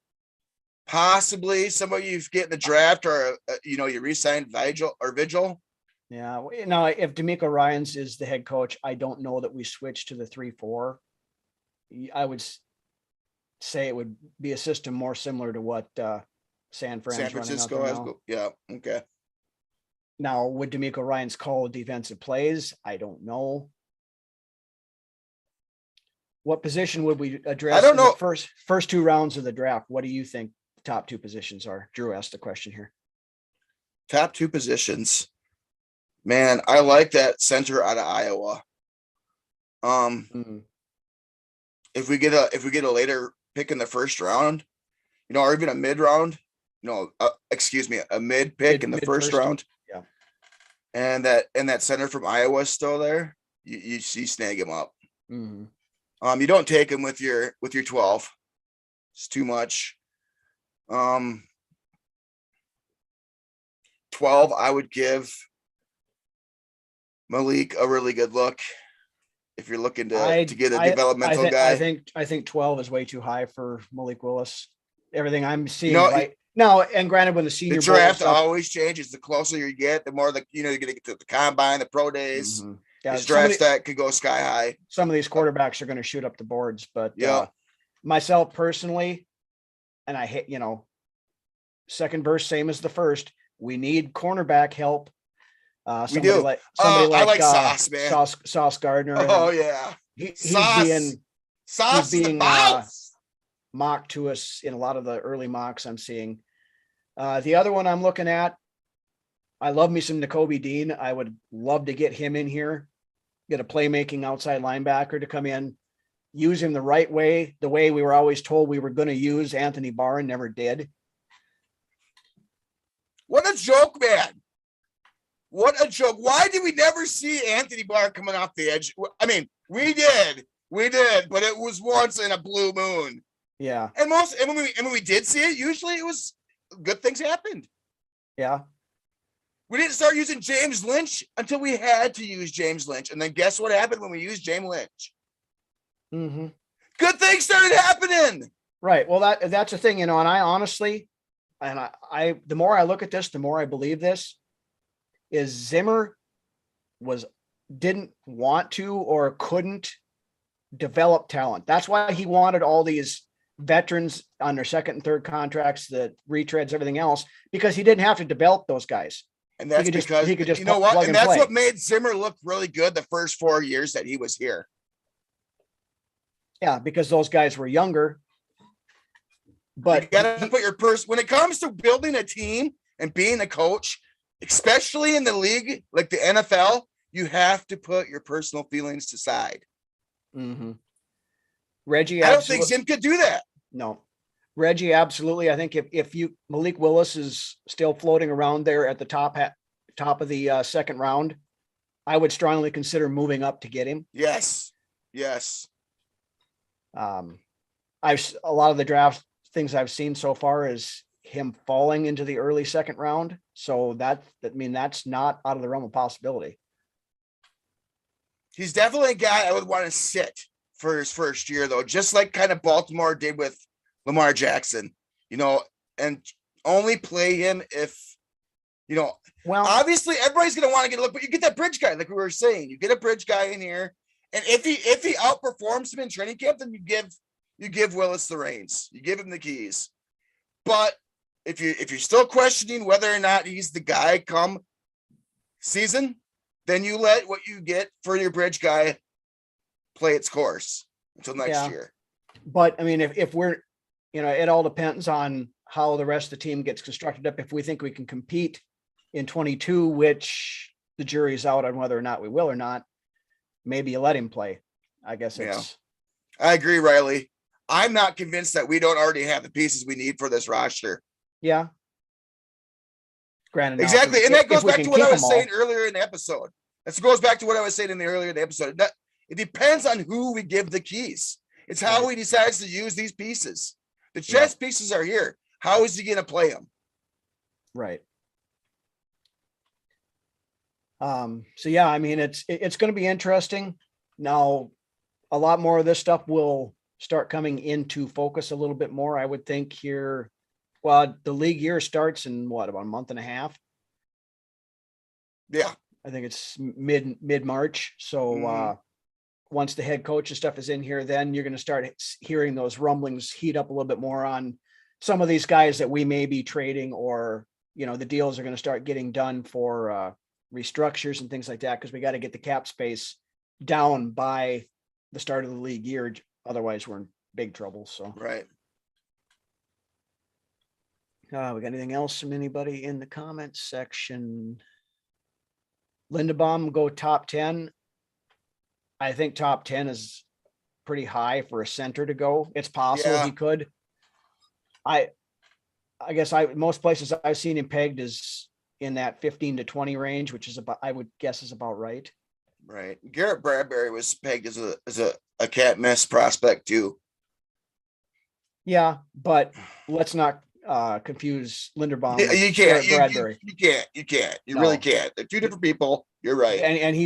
possibly somebody you get in the draft, or you re-signed Vigil. Yeah, if DeMeco Ryans is the head coach, I don't know that we switch to the 3-4. I would say it would be a system more similar to what San Francisco has. Yeah, okay. Now, would DeMeco Ryans call defensive plays? I don't know. What position would we address? I don't know. The first 2 rounds of the draft. What do you think the top 2 positions are? Drew asked the question here. Top 2 positions. Man, I like that center out of Iowa. If we get a later pick in the first round, or even a mid round, a mid pick in the first round. Yeah. And that center from Iowa is still there. You snag him up. Mm-hmm. You don't take him with your 12. It's too much. 12, I would give Malik a really good look if you're looking to get a developmental guy. I think 12 is way too high for Malik Willis. Everything I'm seeing right now, and granted, when the senior draft always changes, the closer you get, the more you're going to get to the combine, the pro days. Mm-hmm. Yeah, drafts that could go sky high. Some of these quarterbacks are going to shoot up the boards, but myself personally, and I hate, second verse, same as the first. We need cornerback help. We do. I like Sauce, man. Sauce Gardner. Oh yeah, he's being Sauce. Mocked to us in a lot of the early mocks I'm seeing. The other one I'm looking at, I love me some Nakobe Dean. I would love to get him in here, get a playmaking outside linebacker to come in, use him the right way, the way we were always told we were going to use Anthony Barr and never did. What a joke, man. What a joke. Why did we never see Anthony Barr coming off the edge? I mean, we did, but it was once in a blue moon. Yeah. And when we did see it, usually it was good things happened. Yeah. We didn't start using James Lynch until we had to use James Lynch. And then guess what happened when we used James Lynch? Mm-hmm. Good things started happening. Right. Well, that's the thing, and I honestly, and I the more I look at this, the more I believe this is Zimmer didn't want to or couldn't develop talent. That's why he wanted all these veterans on their second and third contracts, the retreads, everything else, because he didn't have to develop those guys. And that's because he could just what? And that's what made Zimmer look really good the first 4 years that he was here. Yeah, because those guys were younger. But you gotta put your when it comes to building a team and being a coach, especially in the league like the NFL, you have to put your personal feelings aside. Mm-hmm. Reggie, I don't think Zim could do that. No, Reggie, absolutely. I think if Malik Willis is still floating around there at the top of the second round, I would strongly consider moving up to get him. Yes. A lot of the draft things I've seen so far is him falling into the early second round. So that's not out of the realm of possibility. He's definitely a guy I would want to sit for his first year, though, just like kind of Baltimore did with Lamar Jackson, and only play him if, well, obviously everybody's going to want to get a look, but you get that bridge guy, like we were saying, you get a bridge guy in here. And if he outperforms him in training camp, then you give Willis the reins, you give him the keys. But if you're still questioning whether or not he's the guy come season, then you let what you get for your bridge guy play its course until next year. But I mean, if we're, it all depends on how the rest of the team gets constructed up. If we think we can compete in 22, which the jury's out on whether or not we will or not, maybe you let him play. I guess I agree, Riley. I'm not convinced that we don't already have the pieces we need for this roster. Yeah. Granted. Exactly. And that goes back to what I was saying earlier in the episode. It depends on who we give the keys. It's how he decides to use these pieces. The chess pieces are here. How is he going to play them? Right. So yeah, I mean, it's going to be interesting. Now, a lot more of this stuff will start coming into focus a little bit more, I would think here. Well, the league year starts in what, about a month and a half? Yeah. I think it's mid-March. So once the head coach and stuff is in here, then you're going to start hearing those rumblings heat up a little bit more on some of these guys that we may be trading, or, you know, the deals are going to start getting done for restructures and things like that, because we got to get the cap space down by the start of the league year. Otherwise, we're in big trouble. So, Right. we got anything else from anybody in the comments section? Lindebaum go top 10. I think top 10 is pretty high for a center to go. It's possible he could. I guess most places I've seen him pegged is in that 15 to 20 range, which is about, I would guess, is about right. Right. Garrett Bradbury was pegged as a can't miss prospect too. Yeah, but let's not confuse Linderbaum. Yeah, you can't. Bradbury. You can't. You really can't. They're two different people. You're right. And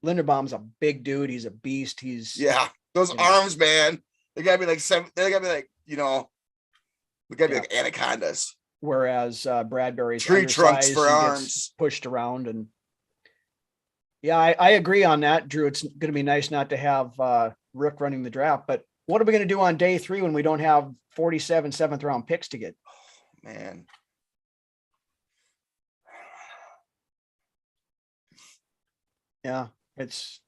Linderbaum's a big dude. He's a beast. He's those arms, man. They gotta be like they gotta be like, you know, we gotta be like anacondas. Whereas Bradbury's tree trunks for arms, pushed around. And yeah, I agree on that, Drew. It's going to be nice not to have Rook running the draft, but what are we going to do on day 3 when we don't have 47 7th round picks to get? Oh, man. Yeah, it's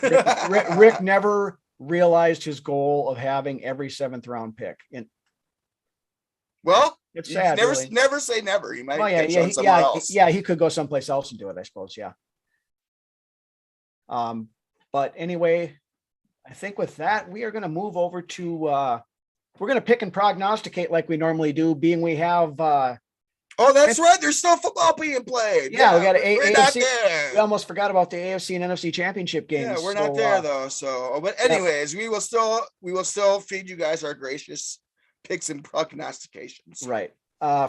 Rick never realized his goal of having every 7th round pick. Well, it's sad. Never say never. He might somewhere else. Yeah, he could go someplace else and do it, I suppose. Yeah. But anyway, I think with that, we are going to move over to we're going to pick and prognosticate like we normally do, being we have oh, that's right. There's still football being played. Yeah, we got we're AFC. Not there. We almost forgot about the AFC and NFC championship games. Yeah, we're not there though. So, but anyways, we will still feed you guys our gracious picks and prognostications. Right.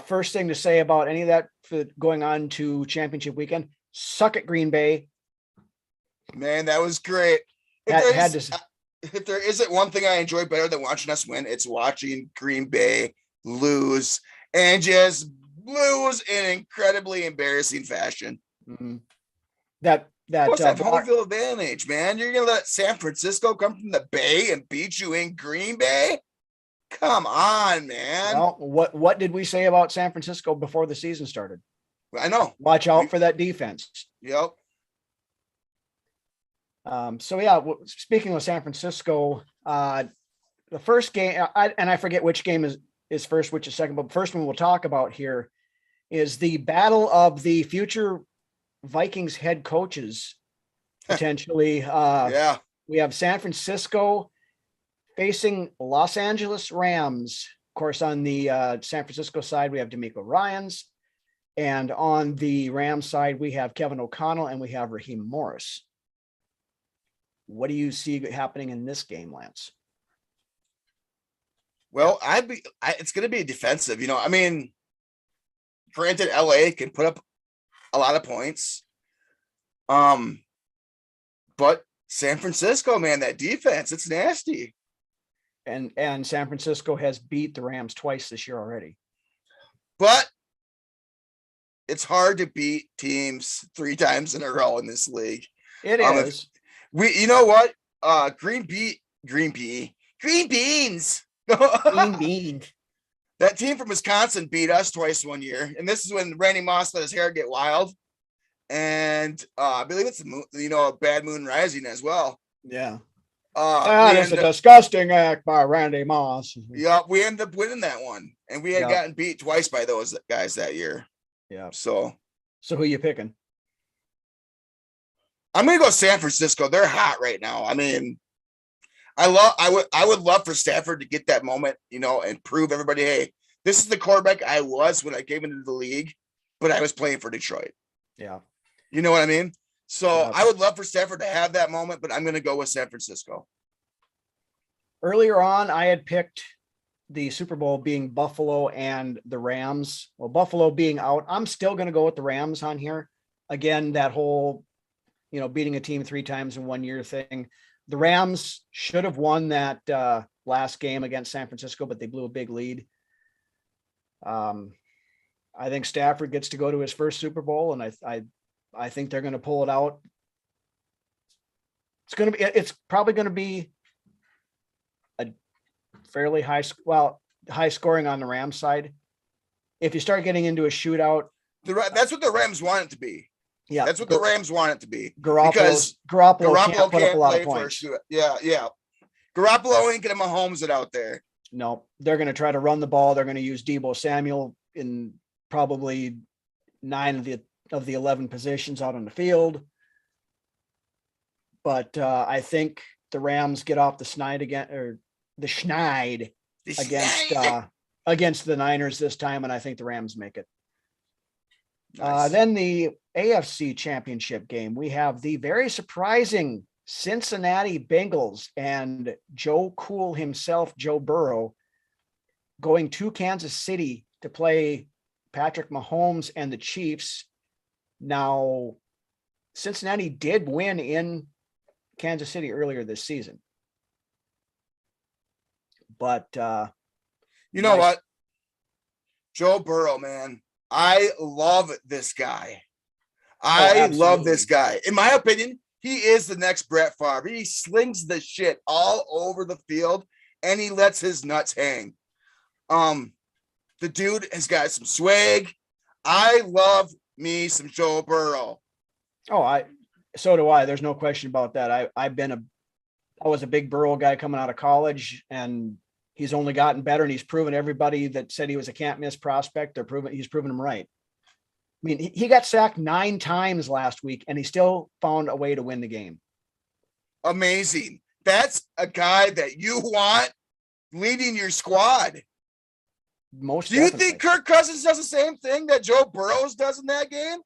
First thing to say about any of that for going on to championship weekend, suck at Green Bay. Man, that was great. If there isn't one thing I enjoy better than watching us win, it's watching Green Bay lose, and just lose in incredibly embarrassing fashion. Mm-hmm. That home field advantage, man. You're gonna let San Francisco come from the Bay and beat you in Green Bay? Come on, man. Well, what did we say about San Francisco before the season started? I know. Watch out for that defense. Yep. So yeah, speaking of San Francisco, the first game, I forget which game is first, which is second, but the first one we'll talk about here is the battle of the future Vikings head coaches. Potentially. We have San Francisco facing Los Angeles Rams. Of course, on the San Francisco side, we have D'Amico Ryans. And on the Rams side, we have Kevin O'Connell and we have Raheem Morris. What do you see happening in this game, Lance? Well, it's going to be defensive. You know, I mean, granted, LA can put up a lot of points. But San Francisco, man, that defense, it's nasty. And San Francisco has beat the Rams twice this year already. But it's hard to beat teams 3 times in a row in this league. It is. You know what? Green beans. Green beans. That team from Wisconsin beat us twice one year, and this is when Randy Moss let his hair get wild. And I believe it's a bad moon rising as well. Yeah. It's a disgusting act by Randy Moss. Yeah, we ended up winning that one, and we had gotten beat twice by those guys that year. Yeah. So who you picking? I'm gonna go San Francisco. They're hot right now. I mean, I would love for Stafford to get that moment, and prove everybody, hey, this is the quarterback I was when I came into the league, but I was playing for Detroit. Yeah. You know what I mean? So I would love for Stafford to have that moment, but I'm gonna go with San Francisco. Earlier on, I had picked the Super Bowl being Buffalo and the Rams. Well, Buffalo being out, I'm still gonna go with the Rams on here. again, that whole, beating a team 3 times in 1 year thing. The Rams should have won that last game against San Francisco, but they blew a big lead. I think Stafford gets to go to his first Super Bowl, and I think they're going to pull it out. It's probably going to be a fairly high scoring on the Rams side. If you start getting into a shootout, that's what the Rams want it to be. Yeah, that's what the Rams want it to be. Because Garoppolo can't put up a lot of points. Yeah. Garoppolo ain't gonna Mahomes it out there. No, they're going to try to run the ball. They're going to use Deebo Samuel in probably 9 of the 11 positions out on the field. But I think the Rams get off the schneid against the Niners this time, and I think the Rams make it. Nice. Then the AFC Championship game, we have the very surprising Cincinnati Bengals and Joe Cool himself, Joe Burrow, going to Kansas City to play Patrick Mahomes and the Chiefs. Now, Cincinnati did win in Kansas City earlier this season. But you know what? Joe Burrow, man. I love this guy. I love this guy. In my opinion, he is the next Brett Favre. He slings the shit all over the field and he lets his nuts hang. The dude has got some swag. I love me some Joe Burrow. So do I. There's no question about that. I was a big Burrow guy coming out of college, and he's only gotten better, and he's proven everybody that said he was a can't miss prospect. He's proven them right. I mean, he got sacked 9 times last week, and he still found a way to win the game. Amazing. That's a guy that you want leading your squad. Do you think Kirk Cousins does the same thing that Joe Burrows does in that game?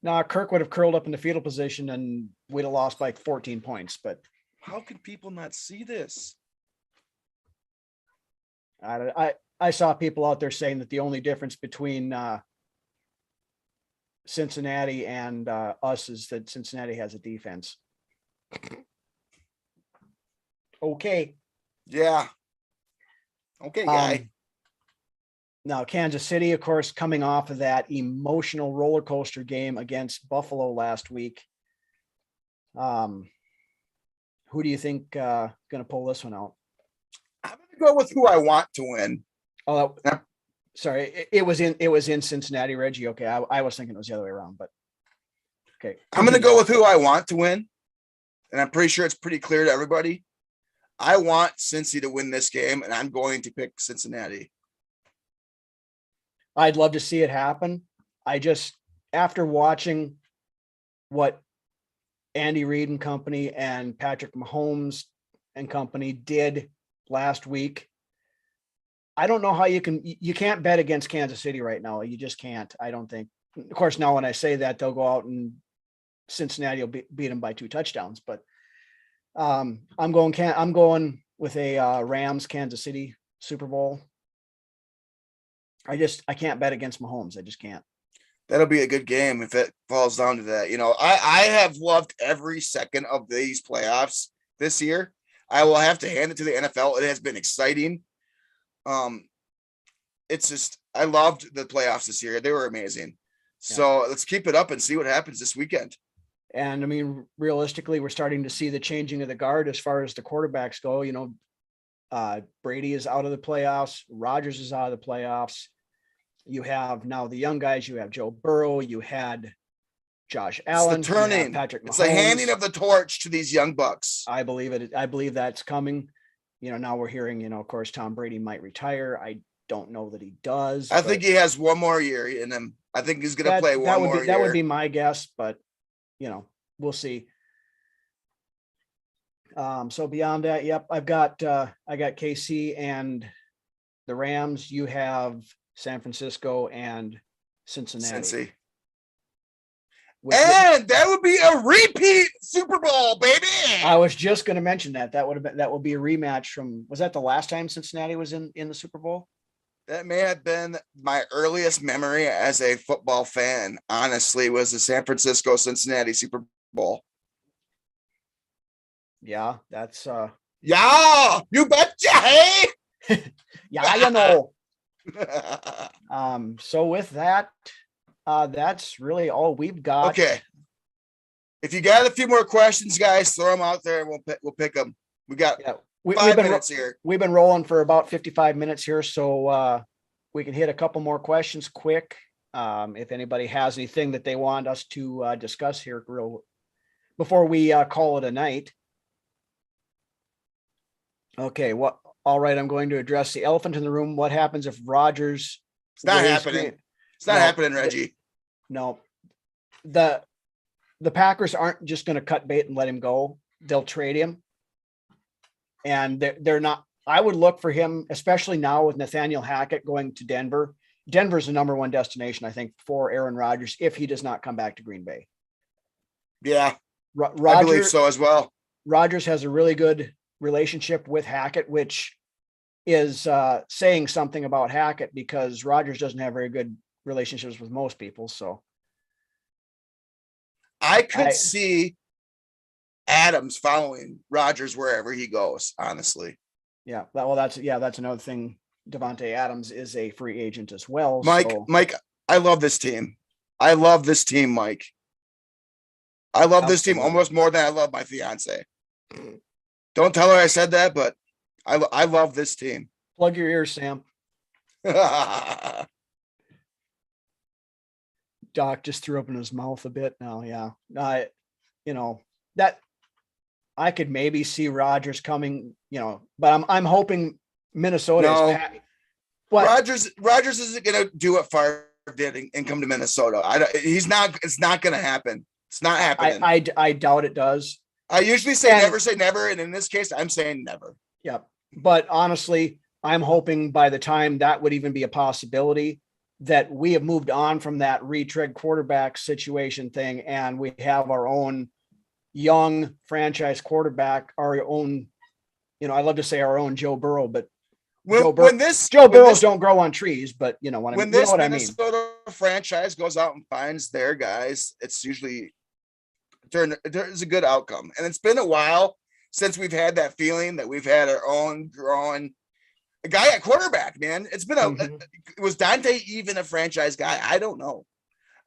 No, Kirk would have curled up in the fetal position and we'd have lost by 14 points. But how can people not see this? I saw people out there saying that the only difference between Cincinnati and us is that Cincinnati has a defense. Okay. Yeah. Okay, guy. Now, Kansas City, of course, coming off of that emotional roller coaster game against Buffalo last week. Who do you think going to pull this one out? I'm going to go with who I want to win. Oh, sorry. It was in Cincinnati, Reggie. Okay. I was thinking it was the other way around, but okay. I'm going to go with who I want to win. And I'm pretty sure it's pretty clear to everybody. I want Cincy to win this game, and I'm going to pick Cincinnati. I'd love to see it happen. After watching what Andy Reid and company and Patrick Mahomes and company did last week, I don't know how you can't bet against Kansas City right now. You just can't. I don't think. Of course, now when I say that, they'll go out and Cincinnati will beat them by 2 touchdowns. But I'm going with a Rams Kansas City Super Bowl. I can't bet against Mahomes. I just can't. That'll be a good game if it falls down to that. You know, I have loved every second of these playoffs this year. I will have to hand it to the NFL. It has been exciting. It's just, I loved the playoffs this year. They were amazing. Yeah. So let's keep it up and see what happens this weekend. And I mean, realistically, we're starting to see the changing of the guard as far as the quarterbacks go. You know, Brady is out of the playoffs. Rodgers is out of the playoffs. You have now the young guys. You have Joe Burrow. You had Josh Allen. It's the turning. Patrick Mahomes. It's the handing of the torch to these young bucks. I believe it. I believe that's coming. You know, now we're hearing, of course, Tom Brady might retire. I don't know that he does. I think he has one more year in him. I think he's going to play one more year. That would be my guess, but we'll see. So beyond that, yep, I got KC and the Rams. You have San Francisco and Cincinnati. And that would be a repeat Super Bowl, baby. I was just going to mention that. That would be a rematch from, was that the last time Cincinnati was in the Super Bowl? That may have been my earliest memory as a football fan, honestly, was the San Francisco Cincinnati Super Bowl. Yeah, that's Yeah, you betcha, hey. yeah, you know. So with that, that's really all we've got. Okay. If you got a few more questions, guys, throw them out there and we'll pick them. We got 5 minutes here. We've been rolling for about 55 minutes here, so we can hit a couple more questions quick. If anybody has anything that they want us to discuss here before we call it a night. Okay, all right, I'm going to address the elephant in the room. What happens if Rodgers? It's not happening. It's not happening, Reggie. No. The Packers aren't just going to cut bait and let him go. They'll trade him. And they're not. I would look for him, especially now with Nathaniel Hackett going to Denver. Denver's the number one destination, I think, for Aaron Rodgers if he does not come back to Green Bay. Yeah, I believe so as well. Rodgers has a really good relationship with Hackett, which is saying something about Hackett because Rodgers doesn't have very good relationships with most people. So I could see Adams following Rodgers wherever he goes, honestly. Yeah. Well, that's another thing. Devontae Adams is a free agent as well. Mike, I love this team. I love this team, Mike. I love this team almost more than I love my fiance. Don't tell her I said that, but I love this team. Plug your ears, Sam. Doc just threw up in his mouth a bit now. Yeah. That I could maybe see Rodgers coming, but I'm hoping Minnesota is Rodgers isn't going to do what Favre did and come to Minnesota. It's not going to happen. It's not happening. I doubt it does. I usually say never say never. And in this case, I'm saying never. Yep. But honestly, I'm hoping by the time that would even be a possibility that we have moved on from that retread quarterback situation thing. And we have our own young franchise quarterback, our own, I love to say our own Joe Burrow, but Joe Burrows don't grow on trees, but you know what I mean. When this Minnesota franchise goes out and finds their guys, it's usually there's a good outcome. And it's been a while since we've had that feeling that we've had our own growing a guy at quarterback, man. It's been was Dante even a franchise guy? I don't know.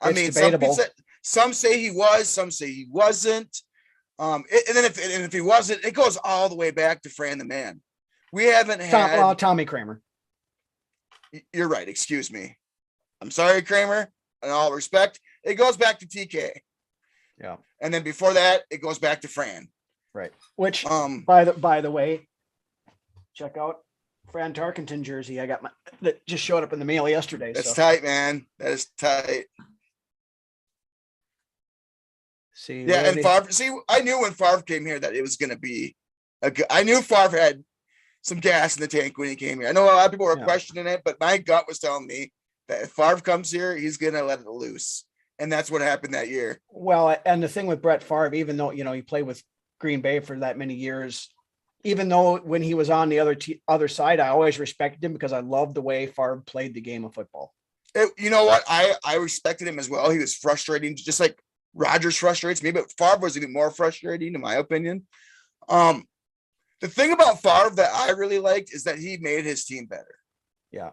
Debatable. Some say he was, some say he wasn't. And then if he wasn't, it goes all the way back to Fran the Man. We haven't had Tommy Kramer. You're right. Excuse me. I'm sorry, Kramer. In all respect, it goes back to TK. Yeah. And then before that, it goes back to Fran. Right. Which, by the way, check out Fran Tarkenton jersey. I got that just showed up in the mail yesterday. That's tight, man. That is tight. See, yeah, and Favre. See, I knew when Favre came here that it was going to be I knew Favre had some gas in the tank when he came here. I know a lot of people were questioning it, but my gut was telling me that if Favre comes here, he's going to let it loose. And that's what happened that year. Well, and the thing with Brett Favre, even though, he played with Green Bay for that many years, even though when he was on the other side, I always respected him because I loved the way Favre played the game of football. You know what? I respected him as well. He was frustrating, just like Rodgers frustrates me, but Favre was even more frustrating in my opinion. The thing about Favre that I really liked is that he made his team better. Yeah.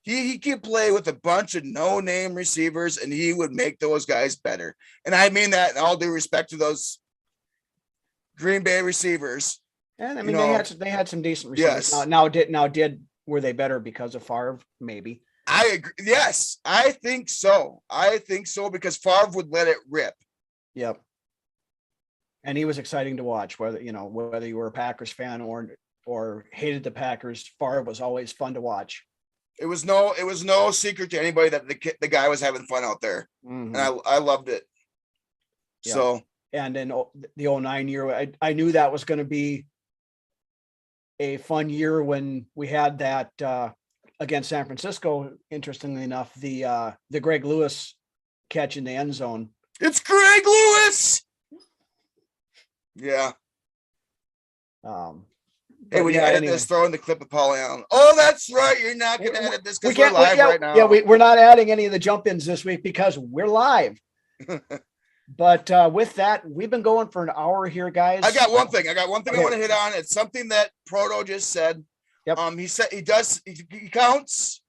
He could play with a bunch of no-name receivers, and he would make those guys better. And I mean that in all due respect to those Green Bay receivers. And I mean, they had some decent receivers. Yes. Were they better because of Favre? Maybe. I agree. Yes, I think so. Because Favre would let it rip. Yep. And he was exciting to watch, whether you were a Packers fan or hated the Packers. Favre was always fun to watch. It was no secret to anybody that the guy was having fun out there. Mm-hmm. And I loved it. Yeah. So, and in the 2009 year, I knew that was going to be a fun year when we had that against San Francisco. Interestingly enough, the Greg Lewis catch in the end zone. It's Greg Lewis. Yeah. Hey, when you edit anyway. this, throw in the clip of Paul Allen. Oh, that's right. You're not going to edit this because we're live right now. Yeah, we're not adding any of the jump ins this week because we're live. But with that, we've been going for an hour here, guys. I got one thing. I want to hit on. It's something that Proto just said. Yep. He said he counts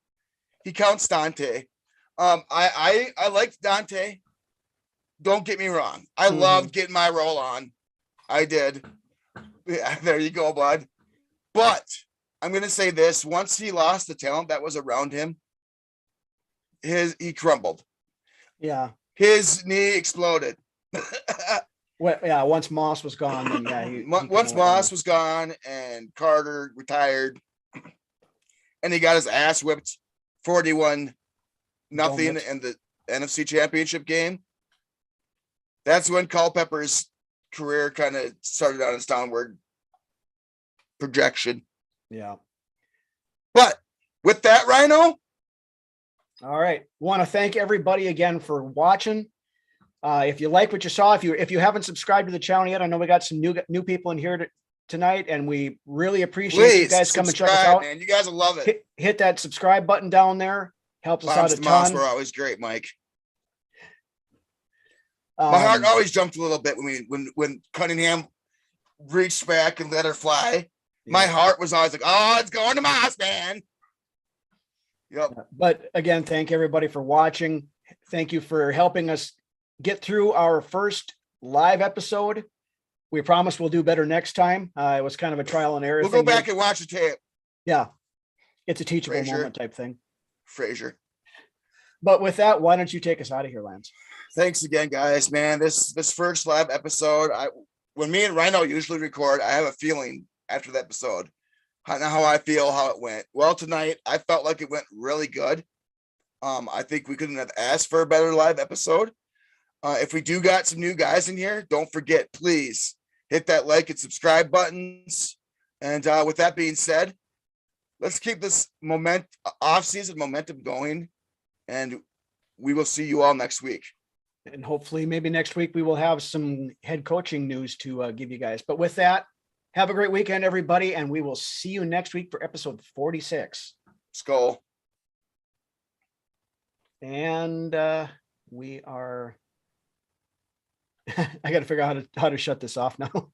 Dante. I liked Dante. Don't get me wrong. I loved getting my roll on. I did. Yeah, there you go, bud. But I'm gonna say this: once he lost the talent that was around him, he crumbled. Yeah. His knee exploded. Well, yeah, once Moss was gone, then once Moss was gone and Carter retired, and he got his ass whipped 41-0 in the NFC Championship game. That's when Culpepper's career kind of started on its downward projection. Yeah. But with that, Rhino. All right. Want to thank everybody again for watching. If you like what you saw, if you haven't subscribed to the channel yet, I know we got some new people in here tonight, and we really appreciate you guys coming check us out. Man, you guys will love it. Hit that subscribe button down there. Helps us out a ton. We're always great, Mike. My heart always jumped a little bit when Cunningham reached back and let her fly. Yeah. My heart was always like, "Oh, it's going to Moss, man." Yep. But again, thank everybody for watching. Thank you for helping us get through our first live episode. We promise we'll do better next time. It was kind of a trial and error. We'll go back and watch the tape. Yeah. It's a teachable moment type thing. Frazier. But with that, why don't you take us out of here, Lance? Thanks again, guys, man. This first live episode, when me and Rhino usually record, I have a feeling after the episode, how I feel, how it went. Well, tonight, I felt like it went really good. I think we couldn't have asked for a better live episode. If we do got some new guys in here, don't forget, please hit that like and subscribe buttons. And with that being said, let's keep this off-season momentum going, and we will see you all next week. And hopefully maybe next week we will have some head coaching news to give you guys. But with that, have a great weekend, everybody, and we will see you next week for episode 46. Skull. And we are... I got to figure out how to shut this off now.